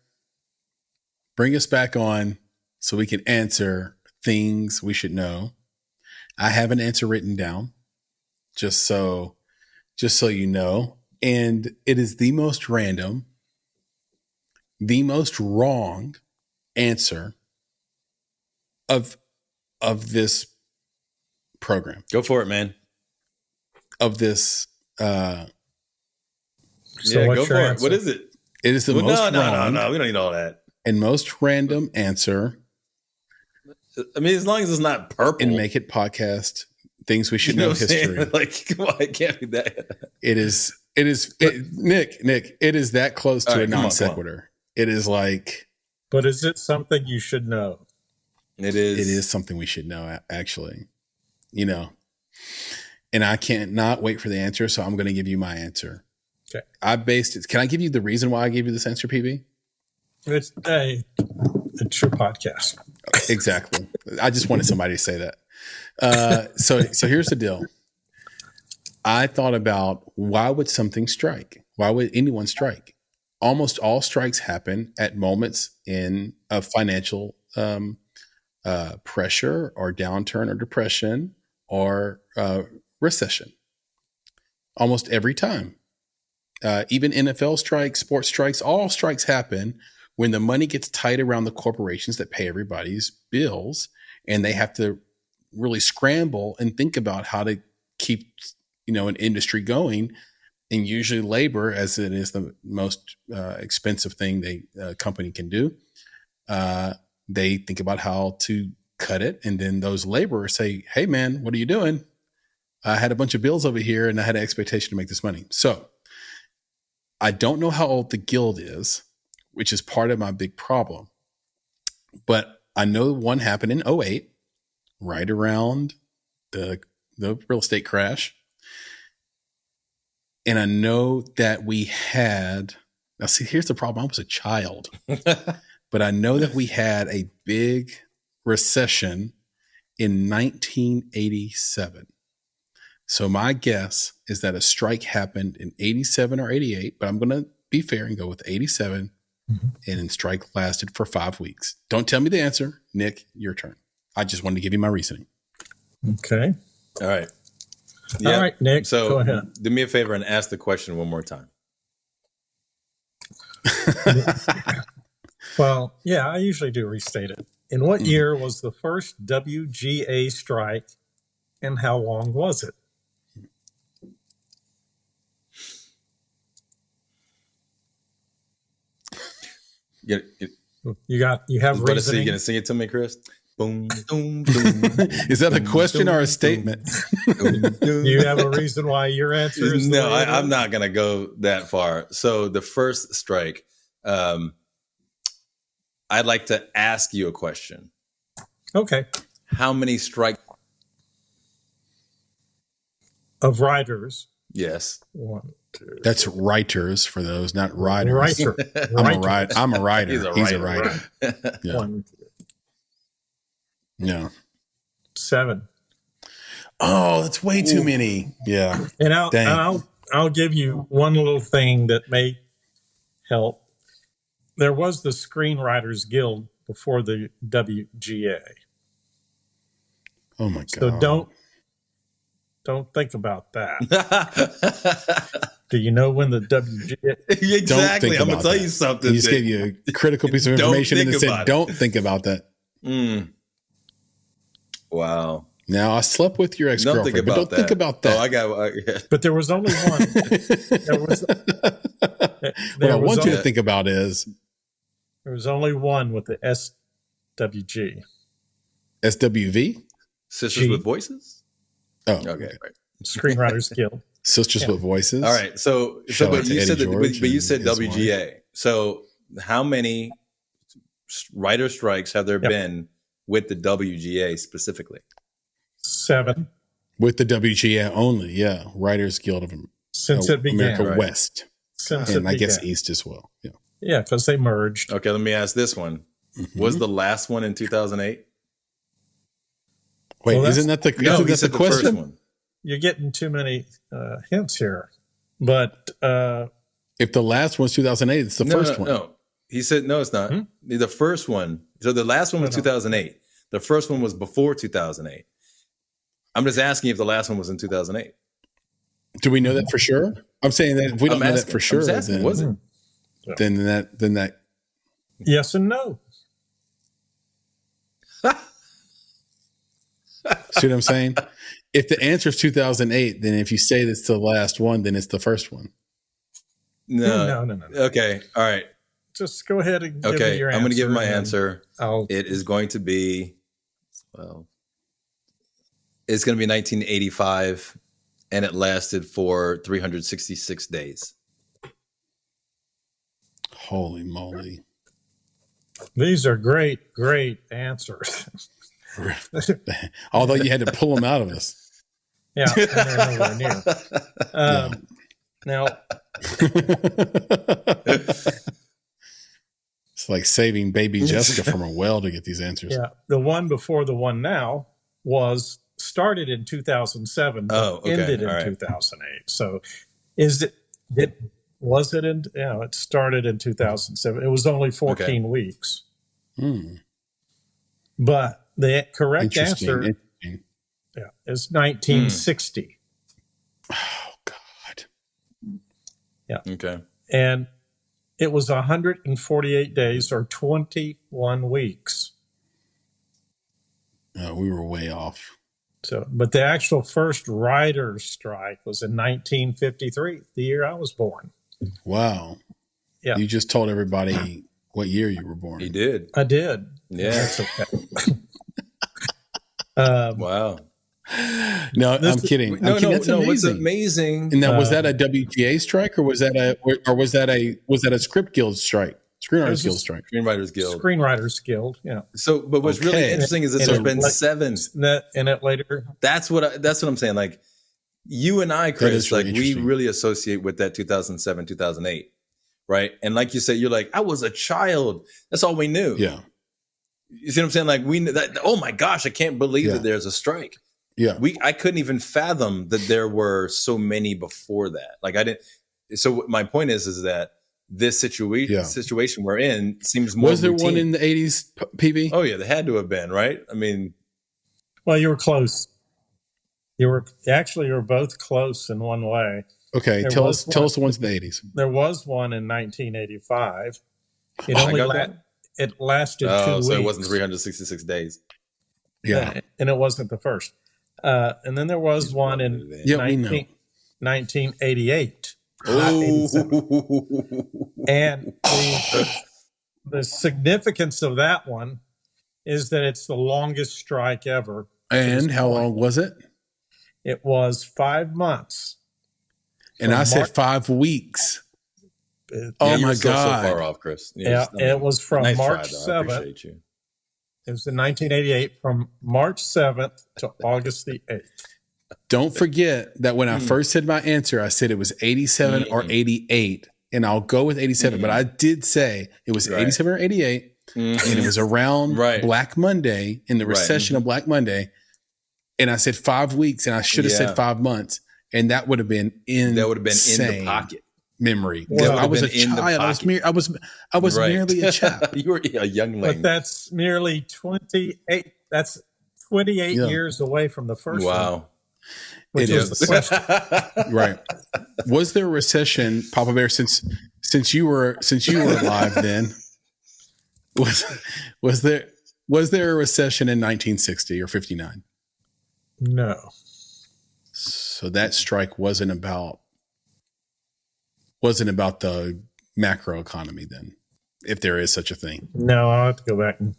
bring us back on so we can answer things we should know. I have an answer written down. Just so you know. And it is the most random, the most wrong answer of this program. Go for it, man. Of this go for it. What is it? It is the most wrong. No. We don't need all that. And most random answer. I mean, as long as it's not purple. And Make It podcast. Things we should know history. Like, come on, it can't be that. It is Nick, it is that close to a non sequitur. It is like. But is it something you should know? It is. It is something we should know, actually. And I can't not wait for the answer, so I'm going to give you my answer. Okay. I based it. Can I give you the reason why I gave you this answer, PB? It's your podcast. Exactly. I just wanted somebody to say that. So here's the deal. I thought about, why would something strike? Why would anyone strike? Almost all strikes happen at moments of financial pressure or downturn or depression or recession. Almost every time. Even NFL strikes, sports strikes, all strikes happen when the money gets tight around the corporations that pay everybody's bills, and they have to really scramble and think about how to keep, an industry going. And usually labor, as it is the most expensive thing a company can do, they think about how to cut it. And then those laborers say, hey, man, what are you doing? I had a bunch of bills over here and I had an expectation to make this money. So I don't know how old the guild is, which is part of my big problem. But I know one happened in 2008, right around the real estate crash. And I know that we had, now see, here's the problem. I was a child, but I know that we had a big recession in 1987. So my guess is that a strike happened in 87 or 88, but I'm going to be fair and go with 87. Mm-hmm. And then strike lasted for 5 weeks. Don't tell me the answer. Nick, your turn. I just wanted to give you my reasoning. Okay. All right. Yeah. All right, Nick, so go ahead. Do me a favor and ask the question one more time. Well, yeah, I usually do restate it. In what year was the first WGA strike, and how long was it? You have reasoning. You gonna sing it to me, Chris? Boom, boom, boom. Is that a question or a statement? You have a reason why your answer is no. I'm not gonna go that far. So the first strike, I'd like to ask you a question. Okay. How many strike of writers? Yes. 1, 2. That's writers for those, not riders. Writer. I'm a writer. He's a writer. Yeah. 1, 2. Yeah. 7. Oh, that's way too many. Yeah. And I'll give you one little thing that may help. There was the Screenwriters Guild before the WGA. Oh my God. So don't think about that. Do you know when the WGA? Exactly. I'm gonna tell you something. He just gave you a critical piece of information and said, "Don't think about that." Wow. Now, I slept with your ex-girlfriend, but don't think about that. Oh, I got. But there was only one. What I want you to think about is there was only one with the SWG. SWV? Sisters with Voices? Oh, okay. Right. Screenwriters Guild. Sisters with Voices. All right. So but you said WGA. So how many writer strikes have there been with the WGA specifically? 7. With the WGA only, yeah. Writers Guild of Since it began. America West. And I guess East as well. Yeah. Yeah, because they merged. Okay, let me ask this one. Mm-hmm. Was the last one in 2008? Wait, isn't that the question? First one. You're getting too many hints here. But if the last one's 2008, it's the first one. No, he said no, it's not. The first one. So the last one was 2008. The first one was before 2008. I'm just asking if the last one was in 2008. Do we know that for sure? I'm saying that if we don't know that for sure, then was it? Then that. Yes and no. See what I'm saying? If the answer is 2008, then if you say that's the last one, then it's the first one. No. Okay. All right. Just go ahead and give me your answer. I'm going to give my answer. It is going to be, it's going to be 1985, and it lasted for 366 days. Holy moly. These are great answers. Although you had to pull them out of us. Yeah, and they're nowhere near. Now, it's like saving baby Jessica from a well to get these answers. Yeah, the one before the one now started in 2007, but ended in 2008. So, was it in? Yeah, it started in 2007. It was only 14 weeks. But the correct answer is 1960. Oh, God. Yeah. Okay. And it was 148 days or 21 weeks. We were way off. So, but the actual first writer's strike was in 1953, the year I was born. Wow. Yeah. You just told everybody what year you were born. He did. I did. Yeah. That's okay. Wow. No, I'm kidding. That's what's amazing. And now, was that a WGA strike, or was that a script guild strike? Screenwriters Guild strike. Screenwriters Guild. Screenwriters Guild. Yeah. So, but what's really interesting is that there's been 7. And it later. That's what I'm saying. Like you and I, Chris, like we really associate with that 2007, 2008, right? And like you said, you're like, I was a child. That's all we knew. Yeah. You see what I'm saying? Like we knew that. Oh my gosh, I can't believe that there's a strike. Yeah. I couldn't even fathom that there were so many before that. Like I didn't. So my point is that this situation we're in seems more. Was there routine. one in the 80s, PB? Oh yeah, there had to have been, right? I mean, well, you were close. You were both close in one way. Okay, tell us the ones in the 80s. There was one in 1985. It lasted 2 weeks. So it wasn't 366 days. Yeah, and it wasn't the first. And then there was one in 1988. And the significance of that one is that it's the longest strike ever. And how long was it? It was 5 months. And I said 5 weeks. Oh my God! So far off, Chris. It was from March 7th. It was in 1988, from March 7th to August the 8th. Don't forget that when I first said my answer, I said it was 87 or 88, and I'll go with 87. But I did say it was 87 or 88, and it was around Black Monday, in the recession of Black Monday. And I said 5 weeks, and I should have said 5 months, and that would have been in the pocket memory. Well, I was a child. I was merely a child. You were a youngling. But that's merely 28. That's 28 years away from the first one. Wow. Which is the question. Right. Was there a recession, Papa Bear, since you were alive then? Was there a recession in 1960 or 59? No. So that strike wasn't about the macro economy then, if there is such a thing. No, I'll have to go back and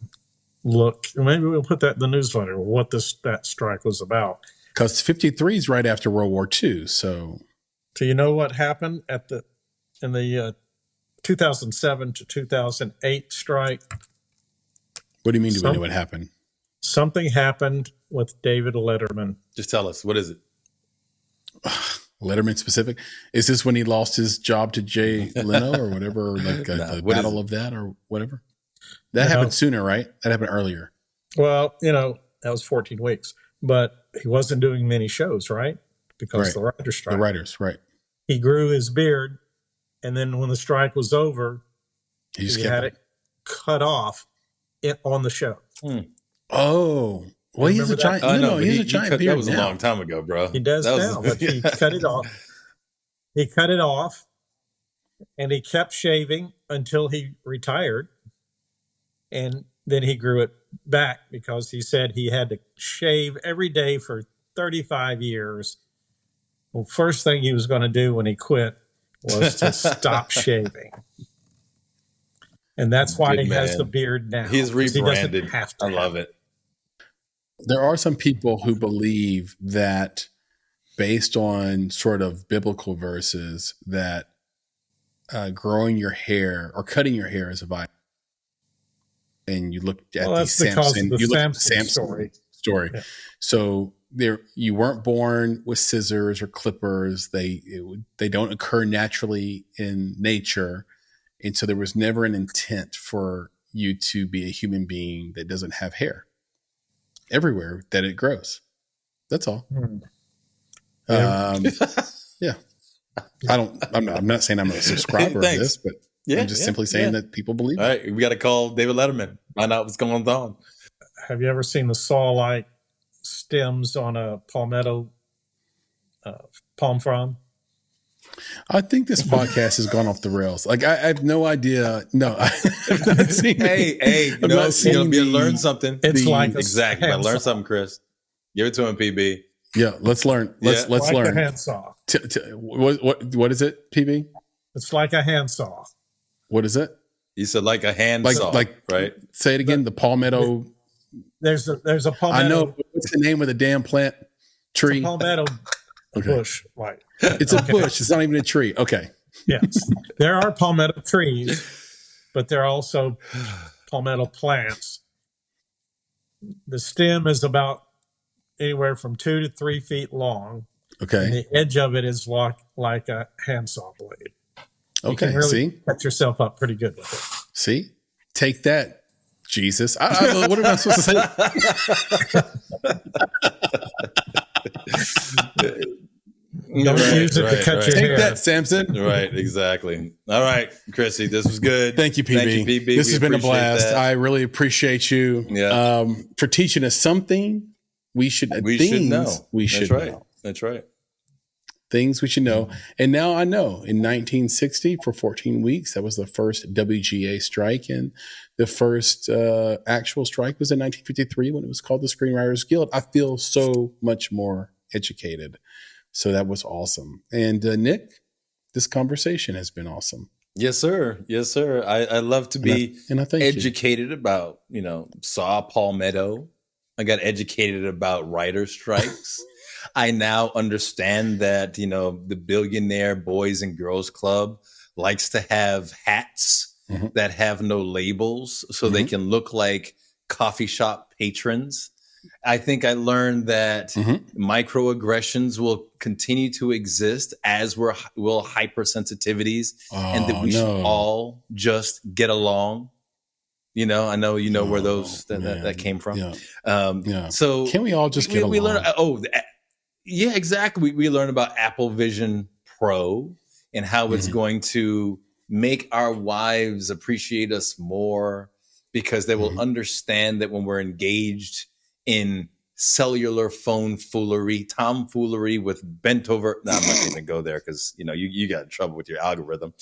look. Maybe we'll put that in the newsletter, what that strike was about. Because 53 is right after World War II. So you know what happened in the 2007 to 2008 strike? What do you mean, do we know what happened? Something happened with David Letterman. Just tell us, what is it? Letterman specific? Is this when he lost his job to Jay Leno or whatever, like the battle of that or whatever? That happened sooner, right? That happened earlier. Well, that was 14 weeks, but he wasn't doing many shows, right? Because the writer's strike. The writers, right. He grew his beard, and then when the strike was over, he had it cut off on the show. Oh, well, he has a giant. He has a giant beard. That was a long time ago, bro. He does now, but he cut it off. He cut it off, and he kept shaving until he retired, and then he grew it back because he said he had to shave every day for 35 years. Well, first thing he was going to do when he quit was to stop shaving. And that's why he has the beard now. He's rebranded. He doesn't have to. I love it. There are some people who believe that, based on sort of biblical verses, that growing your hair or cutting your hair is a violation. And you look at the Samson story. Yeah. So you weren't born with scissors or clippers. They don't occur naturally in nature. And so there was never an intent for you to be a human being that doesn't have hair everywhere that it grows. That's all. Yeah. I'm not saying I'm a subscriber of this, but I'm just simply saying that people believe it. All right. We got to call David Letterman, find out what's going on. Have you ever seen the saw-like stems on a palmetto palm frond? I think this podcast has gone off the rails. Like I have no idea. No, I've not seen. Hey, you learn something. It's like exactly. I learned something, Chris. Give it to him, PB. Yeah, let's learn. Let's like learn. A handsaw. What is it, PB? It's like a handsaw. What is it? You said like a handsaw, right? Say it again. The palmetto. There's a palmetto. I know. What's the name of the damn plant? Tree. It's a palmetto bush. Right. It's a bush. It's not even a tree. Okay. Yes. There are palmetto trees, but there are also palmetto plants. The stem is about anywhere from 2 to 3 feet long. Okay. And the edge of it is like a handsaw blade. You okay. Can really See? Cut yourself up pretty good with it. See? Take that, Jesus. What am I supposed to say? Don't use it to cut your hair. Take that, Samson. Right, exactly. All right, Chrissy, this was good. Thank you, PB. This has been a blast. That. I really appreciate you for teaching us something we should know. That's right. Things we should know. And now I know. In 1960, for 14 weeks, that was the first WGA strike. And the first actual strike was in 1953 when it was called the Screenwriters Guild. I feel so much more educated. So that was awesome. And Nick, this conversation has been awesome. Yes, sir. Yes, sir. I love to be educated about, saw palmetto. I got educated about writer strikes. I now understand that, the Billionaire Boys and Girls Club likes to have hats that have no labels so they can look like coffee shop patrons. I think I learned that microaggressions will continue to exist, as will hypersensitivities, and that we should all just get along. I know where those that came from. So can we all just get along? We learn. Yeah, exactly. We learn about Apple Vision Pro and how it's going to make our wives appreciate us more, because they will understand that when we're engaged in cellular phone foolery, tomfoolery with bent over. No, I'm not going to go there because, you got in trouble with your algorithm.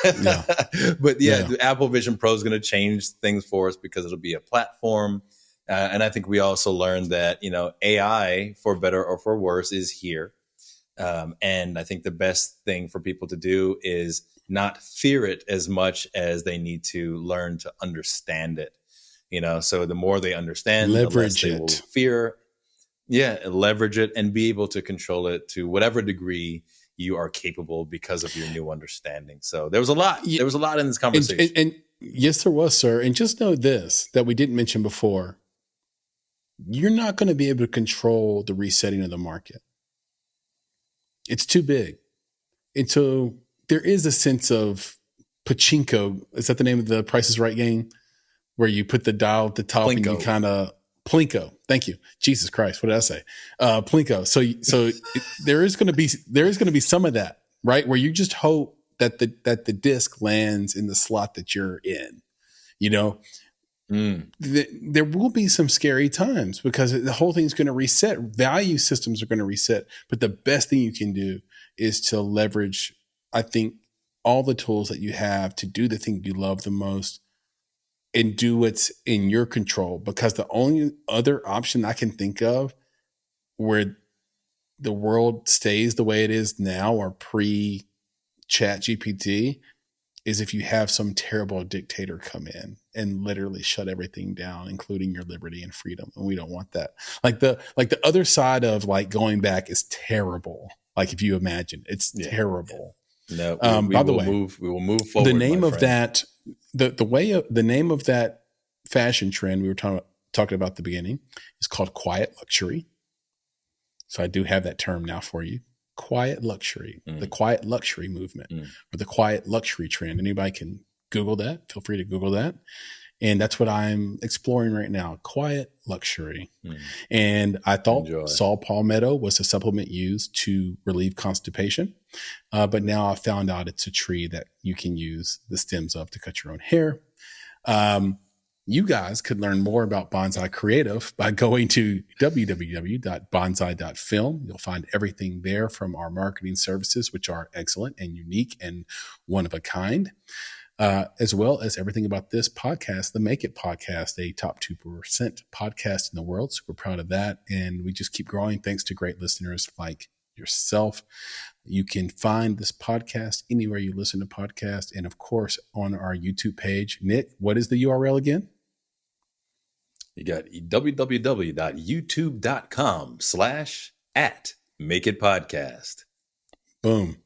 But the Apple Vision Pro is going to change things for us because it'll be a platform And I think we also learned that, AI, for better or for worse, is here. And I think the best thing for people to do is not fear it as much as they need to learn to understand it. So the more they understand, the less they will fear. Yeah, leverage it and be able to control it to whatever degree you are capable because of your new understanding. So there was a lot. There was a lot in this conversation. And yes, there was, sir. And just know this, that we didn't mention before. You're not going to be able to control the resetting of the market. It's too big. And so there is a sense of pachinko. Is that the name of the Price is Right game? Where you put the dial at the top Plinko. And you kind of Plinko. Thank you. Jesus Christ. What did I say? Plinko. So there is going to be some of that, right? Where you just hope that the disc lands in the slot that you're in, there will be some scary times because the whole thing's going to reset. Value systems are going to reset. But the best thing you can do is to leverage, I think, all the tools that you have to do the thing you love the most and do what's in your control. Because the only other option I can think of where the world stays the way it is now or pre-Chat GPT is if you have some terrible dictator come in and literally shut everything down, including your liberty and freedom. And we don't want that. Like the other side of like going back is terrible. Like if you imagine, it's terrible. No, by the way, we will move forward. The name of that, the name of that fashion trend we were talking about at the beginning is called quiet luxury. So I do have that term now for you. Quiet luxury, the quiet luxury movement or the quiet luxury trend. Anybody can Google that. Feel free to Google that. And that's what I'm exploring right now. Quiet luxury. And I thought saw palmetto was a supplement used to relieve constipation. But now I found out it's a tree that you can use the stems of to cut your own hair. You guys could learn more about Bonsai Creative by going to www.bonsai.film. You'll find everything there from our marketing services, which are excellent and unique and one of a kind, as well as everything about this podcast, the Make It podcast, a top 2% podcast in the world. Super proud of that. And we just keep growing thanks to great listeners like yourself. You can find this podcast anywhere you listen to podcasts. And of course, on our YouTube page. Nick, what is the URL again? You got www.youtube.com/@makeitpodcast. Boom.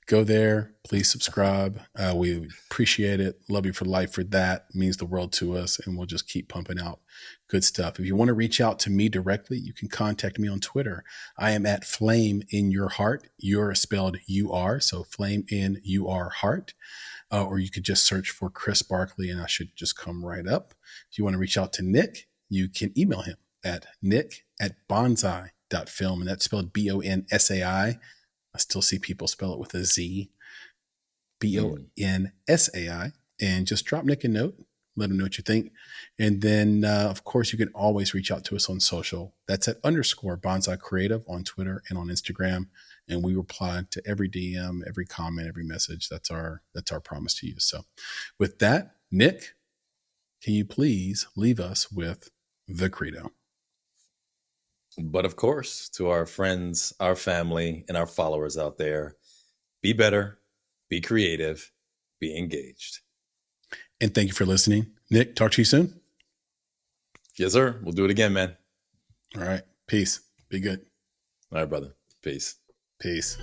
Go there. Please subscribe. We appreciate it. Love you for life for that. It means the world to us. And we'll just keep pumping out good stuff. If you want to reach out to me directly, you can contact me on Twitter. I am at Flame in Your Heart. You're spelled UR. So Flame in UR Heart. Or you could just search for Chris Barkley and I should just come right up. If you want to reach out to Nick, you can email him at nick@bonsai.film. And that's spelled BONSAI. I still see people spell it with a Z, BONSAI, and just drop Nick a note. Let him know what you think. And then, of course, you can always reach out to us on social. That's at _Bonsai Creative on Twitter and on Instagram. And we reply to every DM, every comment, every message. That's our promise to you. So with that, Nick, can you please leave us with the credo? But of course, to our friends, our family, and our followers out there, be better, be creative, be engaged. And thank you for listening. Nick, talk to you soon. Yes, sir. We'll do it again, man. All right. Peace. Be good. All right, brother. Peace. Peace.